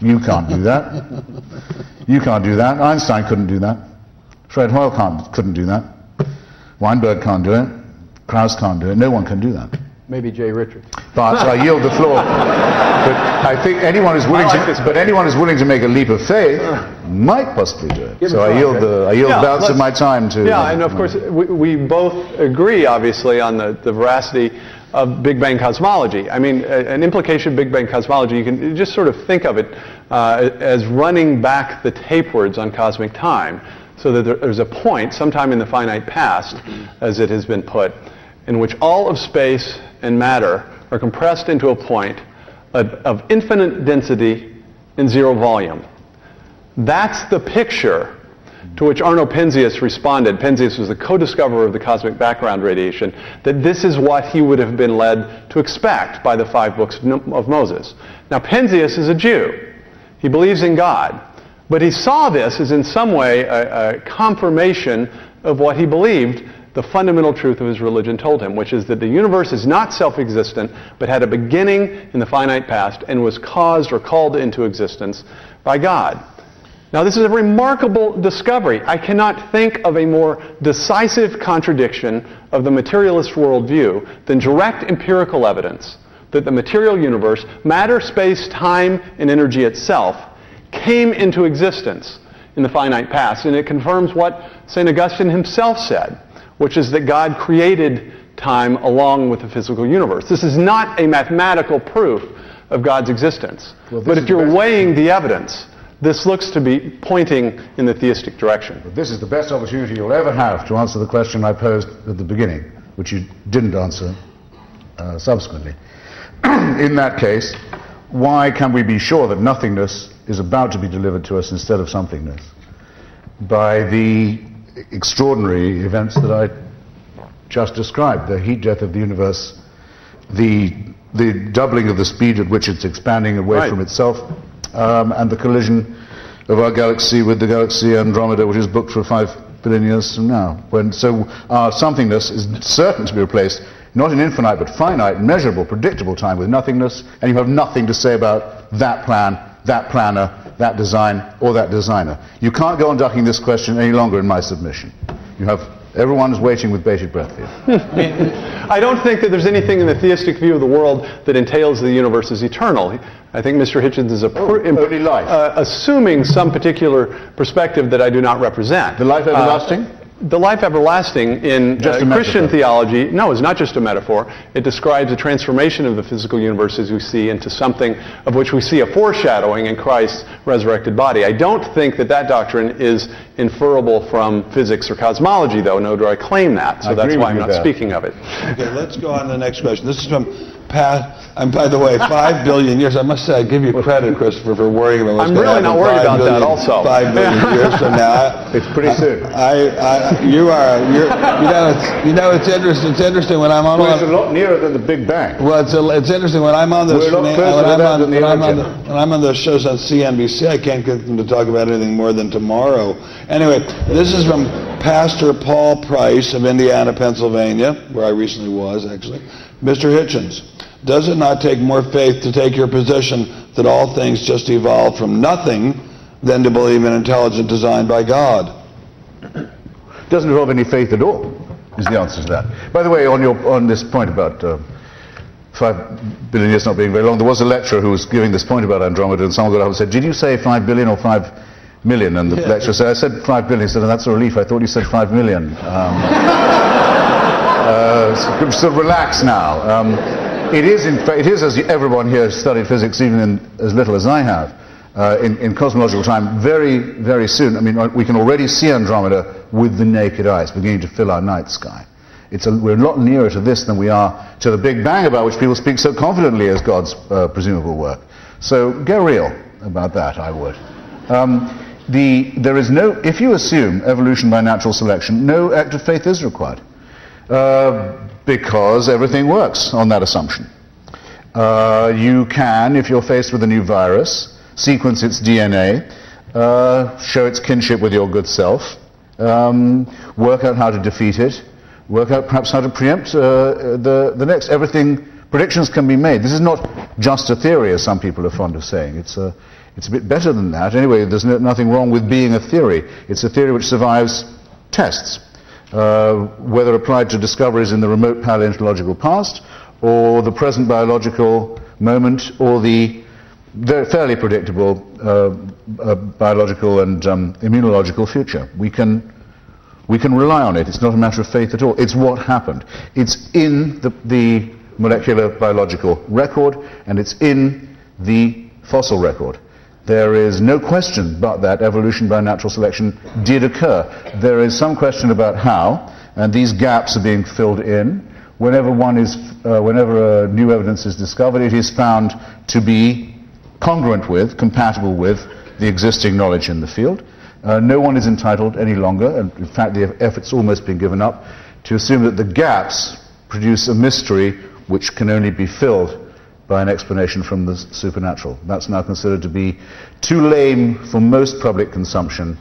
Speaker 4: You can't do that. You can't do that. Einstein couldn't do that. Fred Hoyle couldn't do that. Weinberg can't do it. Krauss can't do it. No one can do that.
Speaker 3: Maybe Jay Richardson.
Speaker 4: But I yield the floor. But I think anyone who's willing anyone who's willing to make a leap of faith might possibly do it. So I yield the balance of my time to...
Speaker 5: Yeah, and of course we both agree, obviously, on the veracity of Big Bang cosmology. I mean, an implication of Big Bang cosmology, you can just sort of think of it as running back the tapewords on cosmic time, so that there's a point, sometime in the finite past, as it has been put, in which all of space and matter are compressed into a point of infinite density in zero volume. That's the picture to which Arno Penzias responded. Penzias was the co-discoverer of the cosmic background radiation, that this is what he would have been led to expect by the 5 books of Moses. Now, Penzias is a Jew. He believes in God. But he saw this as in some way a confirmation of what he believed the fundamental truth of his religion told him, which is that the universe is not self-existent, but had a beginning in the finite past and was caused or called into existence by God. Now, this is a remarkable discovery. I cannot think of a more decisive contradiction of the materialist worldview than direct empirical evidence that the material universe, matter, space, time, and energy itself, came into existence in the finite past. And it confirms what St. Augustine himself said, which is that God created time along with the physical universe. This is not a mathematical proof of God's existence. But if you're weighing the evidence, this looks to be pointing in the theistic direction.
Speaker 4: But this is the best opportunity you'll ever have to answer the question I posed at the beginning, which you didn't answer subsequently. In that case, why can we be sure that nothingness is about to be delivered to us instead of somethingness? By the extraordinary events that I just described, the heat death of the universe, the doubling of the speed at which it's expanding away from itself, and the collision of our galaxy with the galaxy Andromeda, which is booked for 5 billion years from now. So our somethingness is certain to be replaced, not in infinite but finite, measurable, predictable time with nothingness, and you have nothing to say about that plan, that planner, that design, or that designer. You can't go on ducking this question any longer in my submission. You have Everyone's waiting with bated breath for you.
Speaker 5: I don't think that there's anything in the theistic view of the world that entails the universe is eternal. I think Mr. Hitchens is
Speaker 4: only life.
Speaker 5: Assuming some particular perspective that I do not represent.
Speaker 4: The life everlasting?
Speaker 5: The life everlasting in Christian theology, no, is not just a metaphor. It describes a transformation of the physical universe as we see into something of which we see a foreshadowing in Christ's resurrected body. I don't think that that doctrine is inferable from physics or cosmology, though, nor do I claim that. So that's why I'm not speaking of it.
Speaker 2: Okay, let's go on to the next question. This is from Pat. And by the way, 5 billion years. I must say, I give you credit, Christopher, for worrying about what's
Speaker 5: I'm
Speaker 2: going to
Speaker 5: really
Speaker 2: happen
Speaker 5: not worried about that also.
Speaker 2: 5 billion years from now.
Speaker 4: It's pretty soon.
Speaker 2: You know, it's interesting. It's interesting when I'm on.
Speaker 4: Well, it's a lot nearer than the Big Bang.
Speaker 2: Well, it's interesting when I'm on this. When I'm on those shows on CNBC, I can't get them to talk about anything more than tomorrow. Anyway, this is from Pastor Paul Price of Indiana, Pennsylvania, where I recently was, actually. Mr. Hitchens, does it not take more faith to take your position that all things just evolved from nothing than to believe in intelligent design by God?
Speaker 4: It doesn't involve any faith at all, is the answer to that. By the way, on this point about 5 billion years not being very long, there was a lecturer who was giving this point about Andromeda, and someone got up and said, "Did you say 5 billion or 5 million?" And the lecturer said, "I said 5 billion." He said, "And that's a relief. I thought you said 5 million." So relax now. It is, as everyone here has studied physics, even in as little as I have, in cosmological time, very, very soon. I mean, we can already see Andromeda with the naked eye. It's beginning to fill our night sky. We're a lot nearer to this than we are to the Big Bang, about which people speak so confidently as God's presumable work. So get real about that, I would. There is no, if you assume evolution by natural selection, no act of faith is required. Because everything works on that assumption. You can, if you're faced with a new virus, sequence its DNA, show its kinship with your good self, work out how to defeat it, work out perhaps how to preempt the next. Predictions can be made. This is not just a theory, as some people are fond of saying. It's a bit better than that. Anyway, there's nothing wrong with being a theory. It's a theory which survives tests. Whether applied to discoveries in the remote paleontological past, or the present biological moment, or the fairly predictable biological and immunological future. We can rely on it. It's not a matter of faith at all. It's what happened. It's in the molecular biological record, and it's in the fossil record. There is no question but that evolution by natural selection did occur. There is some question about how, and these gaps are being filled in. Whenever new evidence is discovered, it is found to be congruent with, compatible with, the existing knowledge in the field. No one is entitled any longer, and in fact the effort's almost been given up, to assume that the gaps produce a mystery which can only be filled by an explanation from the supernatural. That's now considered to be too lame for most public consumption,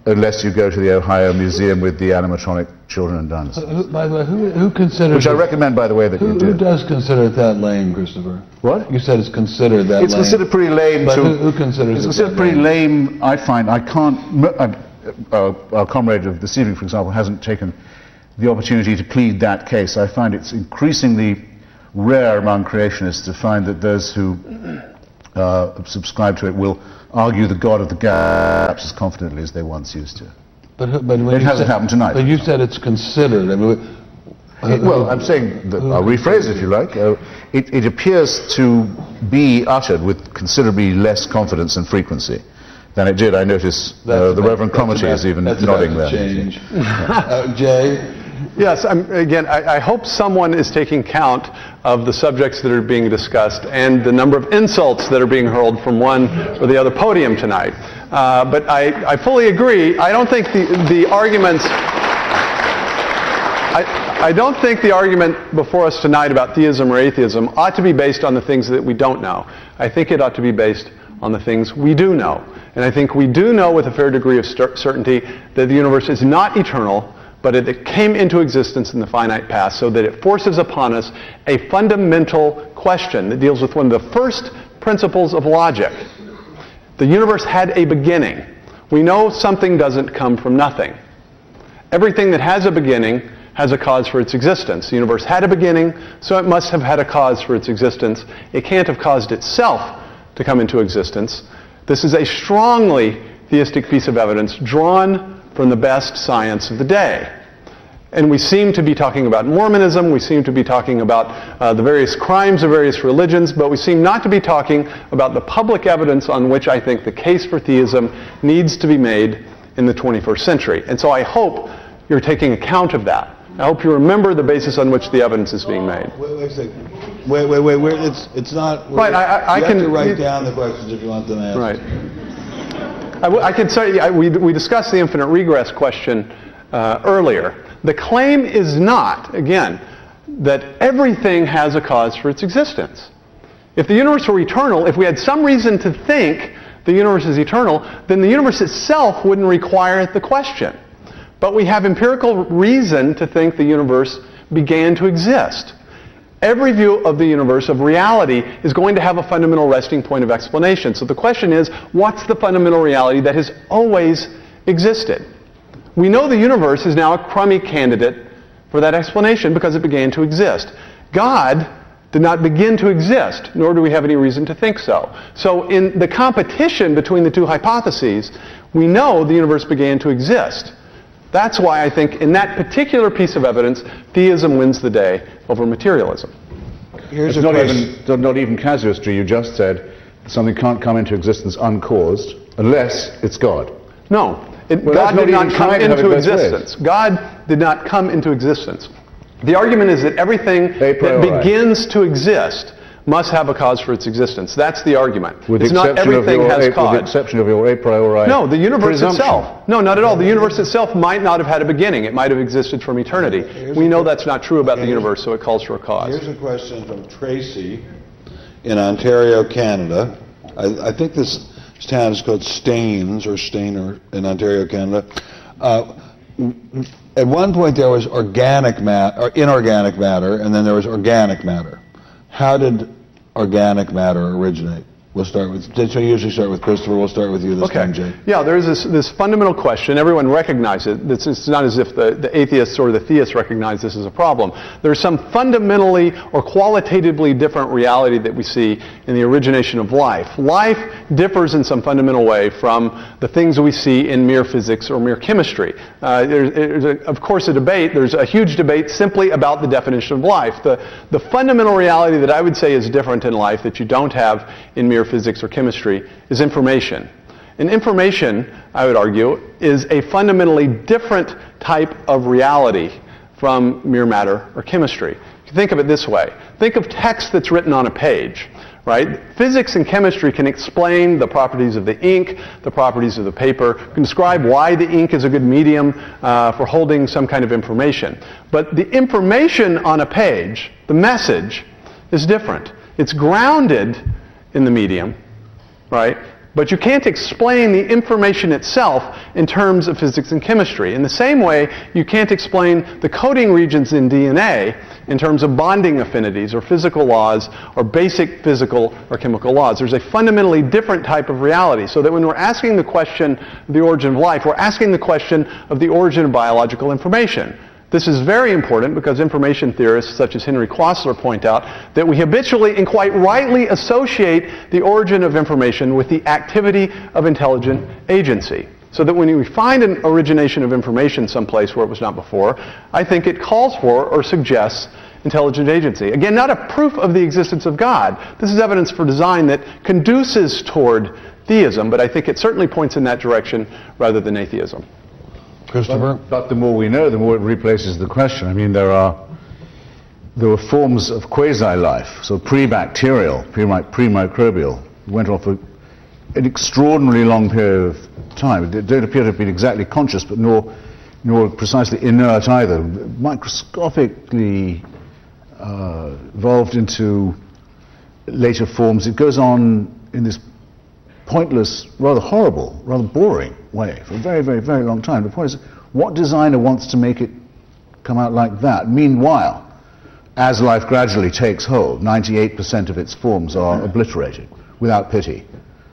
Speaker 4: unless you go to the Ohio Museum with the animatronic children and nuns.
Speaker 2: By the way, who considers...
Speaker 4: Which I recommend, by the way, that you do.
Speaker 2: Who does consider it that lame, Christopher?
Speaker 4: What?
Speaker 2: You said it's considered that lame.
Speaker 4: It's considered pretty lame.
Speaker 2: But who considers it considered
Speaker 4: pretty lame? I find. I can't... our comrade of this evening, for example, hasn't taken the opportunity to plead that case. I find it's increasingly rare among creationists to find that those who subscribe to it will argue the God of the gaps as confidently as they once used to.
Speaker 2: But it
Speaker 4: hasn't happened tonight.
Speaker 2: But you said it's considered. I mean,
Speaker 4: well, I'm saying that, I'll rephrase it if you like. It appears to be uttered with considerably less confidence and frequency than it did. I notice the Reverend Cromartie is even nodding there.
Speaker 2: Change. Jay?
Speaker 5: Yes, I hope someone is taking count of the subjects that are being discussed and the number of insults that are being hurled from one or the other podium tonight. But I fully agree. I don't think the arguments... I don't think the argument before us tonight about theism or atheism ought to be based on the things that we don't know. I think it ought to be based on the things we do know. And I think we do know with a fair degree of certainty that the universe is not eternal, but it came into existence in the finite past, so that it forces upon us a fundamental question that deals with one of the first principles of logic. The universe had a beginning. We know something doesn't come from nothing. Everything that has a beginning has a cause for its existence. The universe had a beginning, so it must have had a cause for its existence. It can't have caused itself to come into existence. This is a strongly theistic piece of evidence drawn from the best science of the day. And we seem to be talking about Mormonism, we seem to be talking about the various crimes of various religions, but we seem not to be talking about the public evidence on which I think the case for theism needs to be made in the 21st century. And so I hope you're taking account of that. I hope you remember the basis on which the evidence is being made.
Speaker 2: Wait a second. Wait. It's not.
Speaker 5: Right. I can
Speaker 2: have to write down the questions if you want them answered.
Speaker 5: Right. I can say we discussed the infinite regress question earlier. The claim is not, again, that everything has a cause for its existence. If the universe were eternal, if we had some reason to think the universe is eternal, then the universe itself wouldn't require the question. But we have empirical reason to think the universe began to exist. Every view of the universe, of reality, is going to have a fundamental resting point of explanation. So the question is, what's the fundamental reality that has always existed? We know the universe is now a crummy candidate for that explanation because it began to exist. God did not begin to exist, nor do we have any reason to think so. So in the competition between the two hypotheses, we know the universe began to exist. That's why I think in that particular piece of evidence, theism wins the day over materialism.
Speaker 2: Here's
Speaker 4: it's not even casuistry. You just said something can't come into existence uncaused unless it's God.
Speaker 5: No. God did not come into existence. God did not come into existence. The argument is that everything that begins to exist must have a cause for its existence. That's the argument. It's not everything has cause.
Speaker 4: With the exception of your a priori.
Speaker 5: No, the universe itself. No, not at all. The universe itself might not have had a beginning. It might have existed from eternity. We know that's not true about the universe, so it calls for a cause.
Speaker 2: Here's a question from Tracy in Ontario, Canada. I think this town is called Stein in Ontario, Canada. At one point there was organic matter, or inorganic matter, and then there was organic matter. How did organic matter originate? We'll start with, since we usually start with Christopher, we'll start with you this time, Jay.
Speaker 5: Yeah, there's this fundamental question. Everyone recognizes it. It's not as if the atheists or the theists recognize this as a problem. There's some fundamentally or qualitatively different reality that we see in the origination of life. Life differs in some fundamental way from the things we see in mere physics or mere chemistry. There's of course, a debate. There's a huge debate simply about the definition of life. The fundamental reality that I would say is different in life that you don't have in mere physics or chemistry is information. And information, I would argue, is a fundamentally different type of reality from mere matter or chemistry. You think of it this way. Think of text that's written on a page, right? Physics and chemistry can explain the properties of the ink, the properties of the paper, can describe why the ink is a good medium for holding some kind of information. But the information on a page, the message, is different. It's grounded in the medium, right? But you can't explain the information itself in terms of physics and chemistry. In the same way, you can't explain the coding regions in DNA in terms of bonding affinities or physical laws or basic physical or chemical laws. There's a fundamentally different type of reality. So that when we're asking the question of the origin of life, we're asking the question of the origin of biological information. This is very important because information theorists such as Henry Quasler point out that we habitually and quite rightly associate the origin of information with the activity of intelligent agency. So that when we find an origination of information someplace where it was not before, I think it calls for or suggests intelligent agency. Again, not a proof of the existence of God. This is evidence for design that conduces toward theism, but I think it certainly points in that direction rather than atheism.
Speaker 2: Christopher?
Speaker 4: But the more we know, the more it replaces the question. I mean, there were forms of quasi-life, so pre-bacterial, pre-microbial, went off an extraordinarily long period of time. They don't appear to have been exactly conscious, but nor precisely inert either. Microscopically evolved into later forms. It goes on in this pointless, rather horrible, rather boring way for a very, very, very long time. The point is, what designer wants to make it come out like that? Meanwhile, as life gradually takes hold, 98% of its forms are obliterated without pity.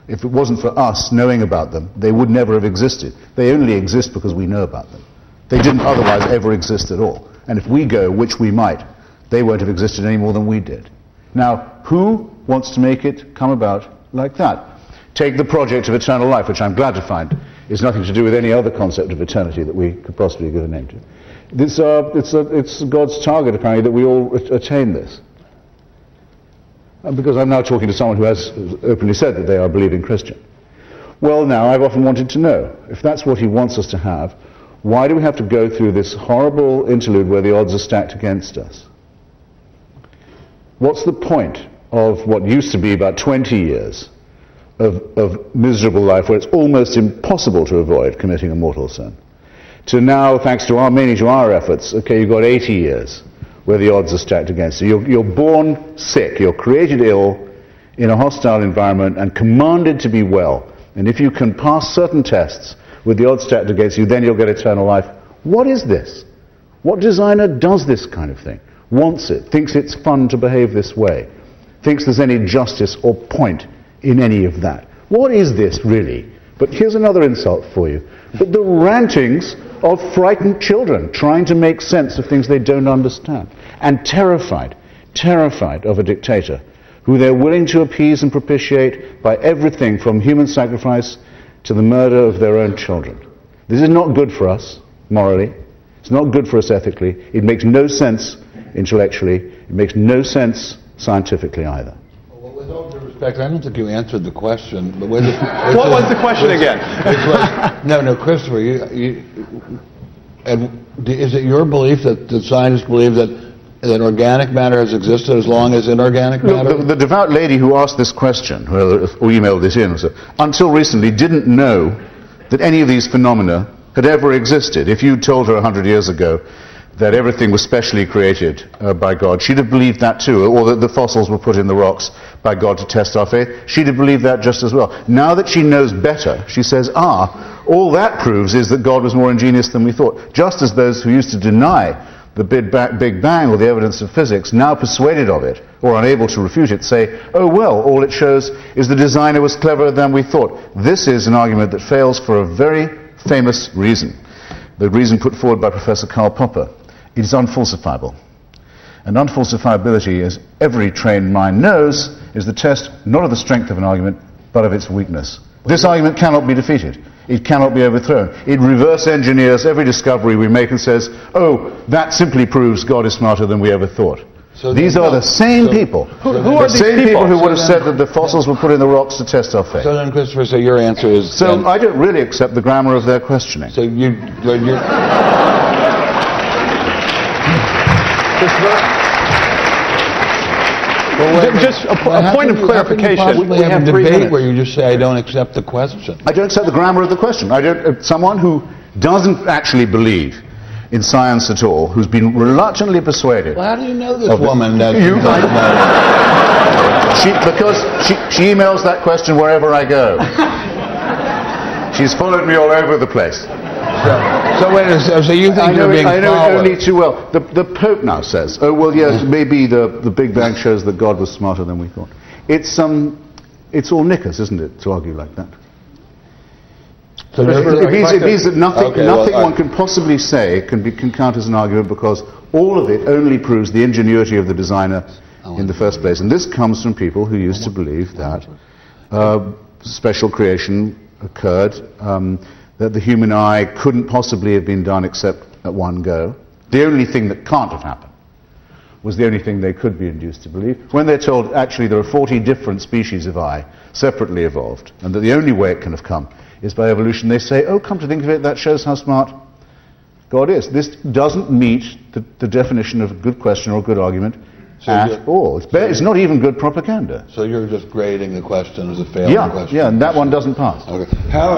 Speaker 4: If it wasn't for us knowing about them, they would never have existed. They only exist because we know about them. They didn't otherwise ever exist at all. And if we go, which we might, they won't have existed any more than we did. Now, who wants to make it come about like that? Take the project of eternal life, which I'm glad to find is nothing to do with any other concept of eternity that we could possibly give a name to. It's God's target, apparently, that we all attain this. Because I'm now talking to someone who has openly said that they are a believing Christian. Well, now, I've often wanted to know, if that's what he wants us to have, why do we have to go through this horrible interlude where the odds are stacked against us? What's the point of what used to be about 20 years of miserable life where it's almost impossible to avoid committing a mortal sin, to now, thanks to mainly to our efforts, okay, you've got 80 years where the odds are stacked against you. You're born sick, you're created ill in a hostile environment and commanded to be well. And if you can pass certain tests with the odds stacked against you, then you'll get eternal life. What is this? What designer does this kind of thing? Wants it, thinks it's fun to behave this way, thinks there's any justice or point in any of that? What is this really? But here's another insult for you. But the rantings of frightened children trying to make sense of things they don't understand, and terrified of a dictator who they're willing to appease and propitiate by everything from human sacrifice to the murder of their own children. This is not good for us morally. It's not good for us ethically. It makes no sense intellectually. It makes no sense scientifically either.
Speaker 2: Well, with all due respect, I don't think you answered the question. But what
Speaker 5: was the question again?
Speaker 2: No, Christopher, is it your belief that the scientists believe that organic matter has existed as long as inorganic matter?
Speaker 4: The devout lady who asked this question, or emailed this in, until recently didn't know that any of these phenomena had ever existed. If you told her 100 years ago that everything was specially created by God, she'd have believed that too, or that the fossils were put in the rocks by God to test our faith. She'd have believed that just as well. Now that she knows better, she says, all that proves is that God was more ingenious than we thought. Just as those who used to deny the Big Bang or the evidence of physics, now persuaded of it or unable to refute it, say, oh well, all it shows is the designer was cleverer than we thought. This is an argument that fails for a very famous reason. The reason put forward by Professor Karl Popper. It is unfalsifiable. And unfalsifiability, as every trained mind knows, is the test not of the strength of an argument, but of its weakness. This argument cannot be defeated. It cannot be overthrown. It reverse engineers every discovery we make and says, oh, that simply proves God is smarter than we ever thought. So these are the same people. Who are these people who would have said that the fossils were put in the rocks to test our faith?
Speaker 2: So then, Christopher, so your answer is...
Speaker 4: So I don't really accept the grammar of their questioning.
Speaker 2: So you're
Speaker 5: just a point of clarification.
Speaker 2: We have a debate where you just say, I don't accept the question.
Speaker 4: I don't accept the grammar of the question. Someone who doesn't actually believe in science at all, who's been reluctantly persuaded.
Speaker 2: Well, how do you know this woman?
Speaker 4: Because she emails that question wherever I go. She's followed me all over the place.
Speaker 2: So wait a second, so you think you're being followed?
Speaker 4: I know it only too well. The Pope now says, oh well, yes, maybe the Big Bang shows that God was smarter than we thought. It's all knickers, isn't it, to argue like that? So it means that nothing one can possibly say can count as an argument, because all of it only proves the ingenuity of the designer in the first place. And this comes from people who used to believe that special creation occurred, that the human eye couldn't possibly have been done except at one go. The only thing that can't have happened was the only thing they could be induced to believe. When they're told, actually, there are 40 different species of eye, separately evolved, and that the only way it can have come is by evolution, they say, oh, come to think of it, that shows how smart God is. This doesn't meet the definition of a good question or a good argument at all. It's not even good propaganda.
Speaker 2: So you're just grading the question as a failing question?
Speaker 4: Yeah, and that one doesn't pass.
Speaker 2: Okay. How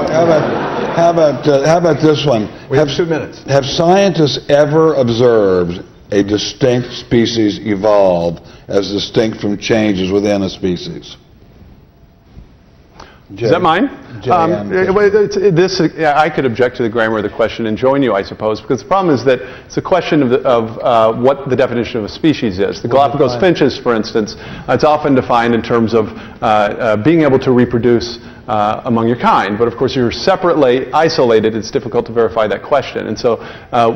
Speaker 2: about this one?
Speaker 5: We have 2 minutes.
Speaker 2: Have scientists ever observed a distinct species evolve as distinct from changes within a species?
Speaker 5: Is that mine? I could object to the grammar of the question and join you, I suppose, because the problem is that it's a question of what the definition of a species is. The Galapagos finches, for instance, it's often defined in terms of being able to reproduce among your kind. But of course, you're separately isolated. It's difficult to verify that question. And so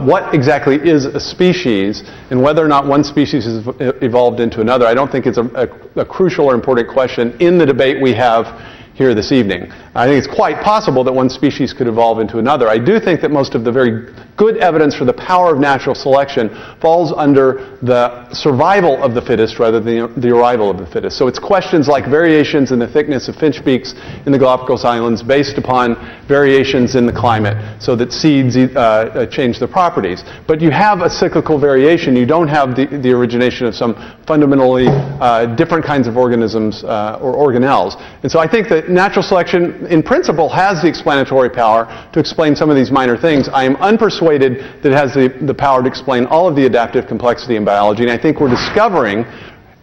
Speaker 5: what exactly is a species, and whether or not one species has evolved into another, I don't think it's a crucial or important question in the debate we have here this evening. I think it's quite possible that one species could evolve into another. I do think that most of the very good evidence for the power of natural selection falls under the survival of the fittest rather than the arrival of the fittest. So it's questions like variations in the thickness of finch beaks in the Galapagos Islands based upon variations in the climate, so that seeds change their properties. But you have a cyclical variation. You don't have the origination of some fundamentally different kinds of organisms or organelles. And so I think that natural selection in principle has the explanatory power to explain some of these minor things. I am unpersuaded that it has the power to explain all of the adaptive complexity in biology, and I think we're discovering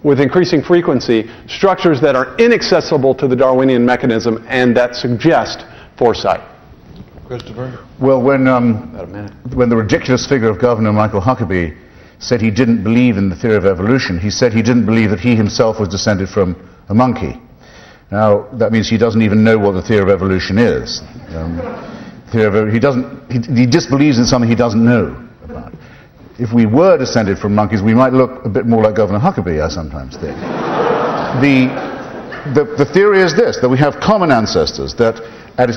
Speaker 5: with increasing frequency structures that are inaccessible to the Darwinian mechanism and that suggest foresight.
Speaker 2: Christopher?
Speaker 4: Well, when the ridiculous figure of Governor Michael Huckabee said he didn't believe in the theory of evolution, he said he didn't believe that he himself was descended from a monkey. Now, that means he doesn't even know what the theory of evolution is. He disbelieves in something he doesn't know about. If we were descended from monkeys, we might look a bit more like Governor Huckabee, I sometimes think. The theory is this, that we have common ancestors, that,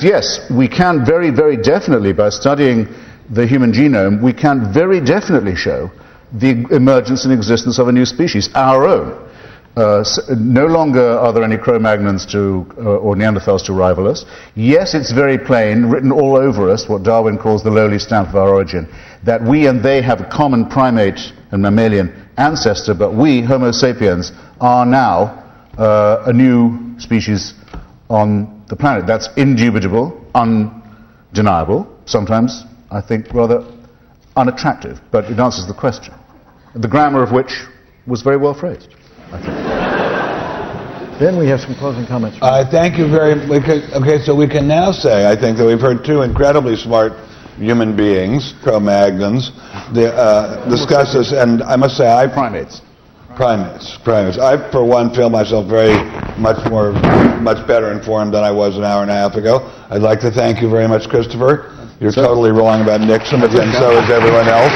Speaker 4: yes, we can very, very definitely, by studying the human genome, we can very definitely show the emergence and existence of a new species, our own. No longer are there any Cro-Magnons or Neanderthals to rival us. Yes, it's very plain, written all over us, what Darwin calls the lowly stamp of our origin, that we and they have a common primate and mammalian ancestor, but we, Homo sapiens, are now a new species on the planet. That's indubitable, undeniable, sometimes, I think, rather unattractive, but it answers the question, the grammar of which was very well phrased.
Speaker 3: Then we have some closing comments.
Speaker 2: Thank you very much. Okay, so we can now say, I think, that we've heard two incredibly smart human beings, Cro-Magnons, discuss this, and I must say, Primates. I, for one, feel myself much better informed than I was an hour and a half ago. I'd like to thank you very much, Christopher. You're totally wrong about Nixon, and so is everyone else.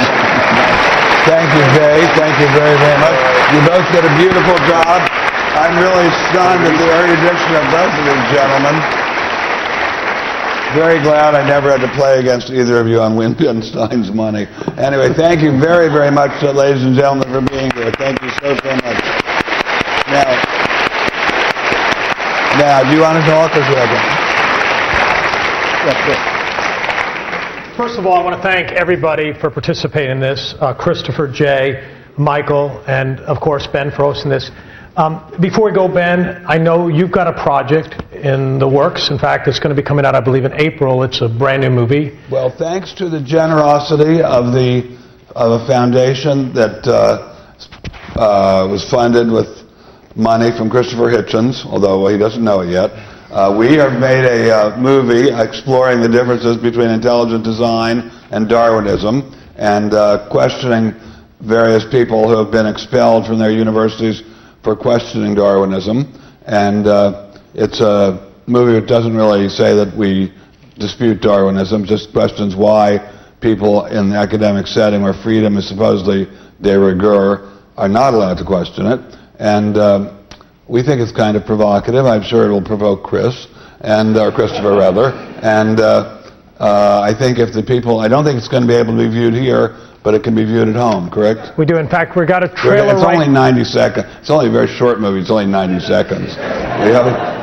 Speaker 2: Thank you, Jay. Thank you very, very much. You both did a beautiful job. I'm really stunned at the erudition of both of these gentlemen. Very glad I never had to play against either of you on Stein's money. Anyway, thank you very, very much, ladies and gentlemen, for being here. Thank you so much. Now, do you want to talk or should I go?
Speaker 1: First of all, I want to thank everybody for participating in this. Christopher, Jay, Michael, and of course Ben for hosting this. Before we go, Ben, I know you've got a project in the works. In fact, it's going to be coming out, I believe, in April. It's a brand new movie.
Speaker 2: Well, thanks to the generosity of a foundation that was funded with money from Christopher Hitchens, although he doesn't know it yet. We have made a movie exploring the differences between intelligent design and Darwinism, and questioning various people who have been expelled from their universities for questioning Darwinism. And it's a movie that doesn't really say that we dispute Darwinism, just questions why people in the academic setting where freedom is supposedly de rigueur are not allowed to question it. And we think it's kind of provocative. I'm sure it'll provoke Chris, or Christopher rather. And I think if the people, I don't think it's going to be able to be viewed here, but it can be viewed at home, correct?
Speaker 1: We do. In fact, we got a trailer.
Speaker 2: It's only 90 seconds. It's only a very short movie. It's only 90 seconds.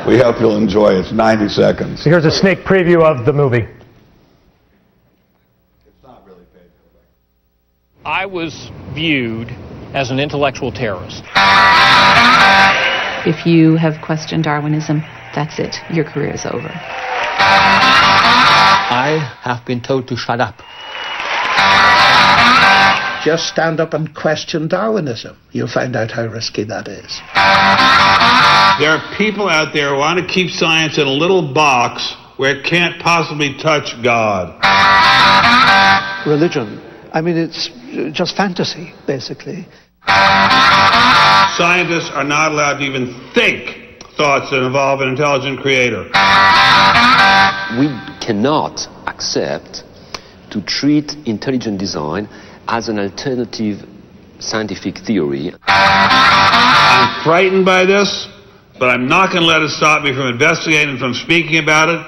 Speaker 2: We hope you'll enjoy it. It's 90 seconds.
Speaker 1: So here's a sneak preview of the movie.
Speaker 2: It's not really paid for.
Speaker 6: I was viewed as an intellectual terrorist.
Speaker 7: If you have questioned Darwinism, that's it. Your career is over.
Speaker 6: I have been told to shut up.
Speaker 8: Just stand up and question Darwinism. You'll find out how risky that is.
Speaker 9: There are people out there who want to keep science in a little box where it can't possibly touch God.
Speaker 8: Religion. I mean, it's just fantasy, basically.
Speaker 9: Scientists are not allowed to even think thoughts that involve an intelligent creator.
Speaker 10: We cannot accept to treat intelligent design as an alternative scientific theory.
Speaker 9: I'm frightened by this, but I'm not going to let it stop me from investigating, from speaking about it.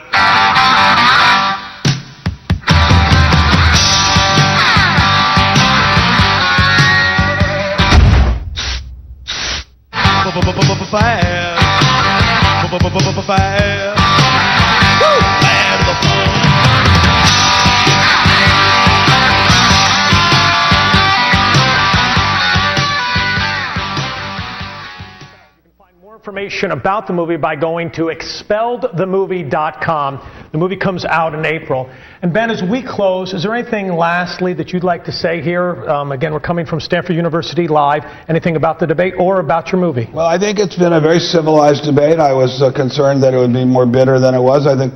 Speaker 1: Information about the movie by going to expelledthemovie.com. The movie comes out in April. And Ben, as we close, is there anything lastly that you'd like to say here? Again, we're coming from Stanford University Live. Anything about the debate or about your movie?
Speaker 2: Well, I think it's been a very civilized debate. I was concerned that it would be more bitter than it was. I think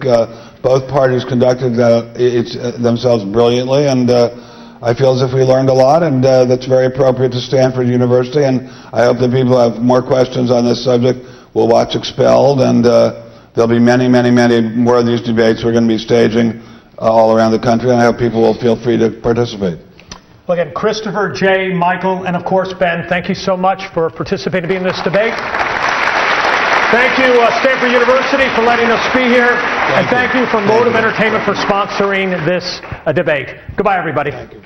Speaker 2: both parties conducted themselves brilliantly, and I feel as if we learned a lot, and that's very appropriate to Stanford University, and I hope that people who have more questions on this subject will watch Expelled, and there'll be many, many, many more of these debates we're going to be staging all around the country, and I hope people will feel free to participate.
Speaker 1: Well, again, Christopher, Jay, Michael, and of course Ben, thank you so much for participating in this debate. Thank you, Stanford University, for letting us be here, and thank you for Motive Entertainment for sponsoring this debate. Goodbye, everybody.
Speaker 2: Thank you.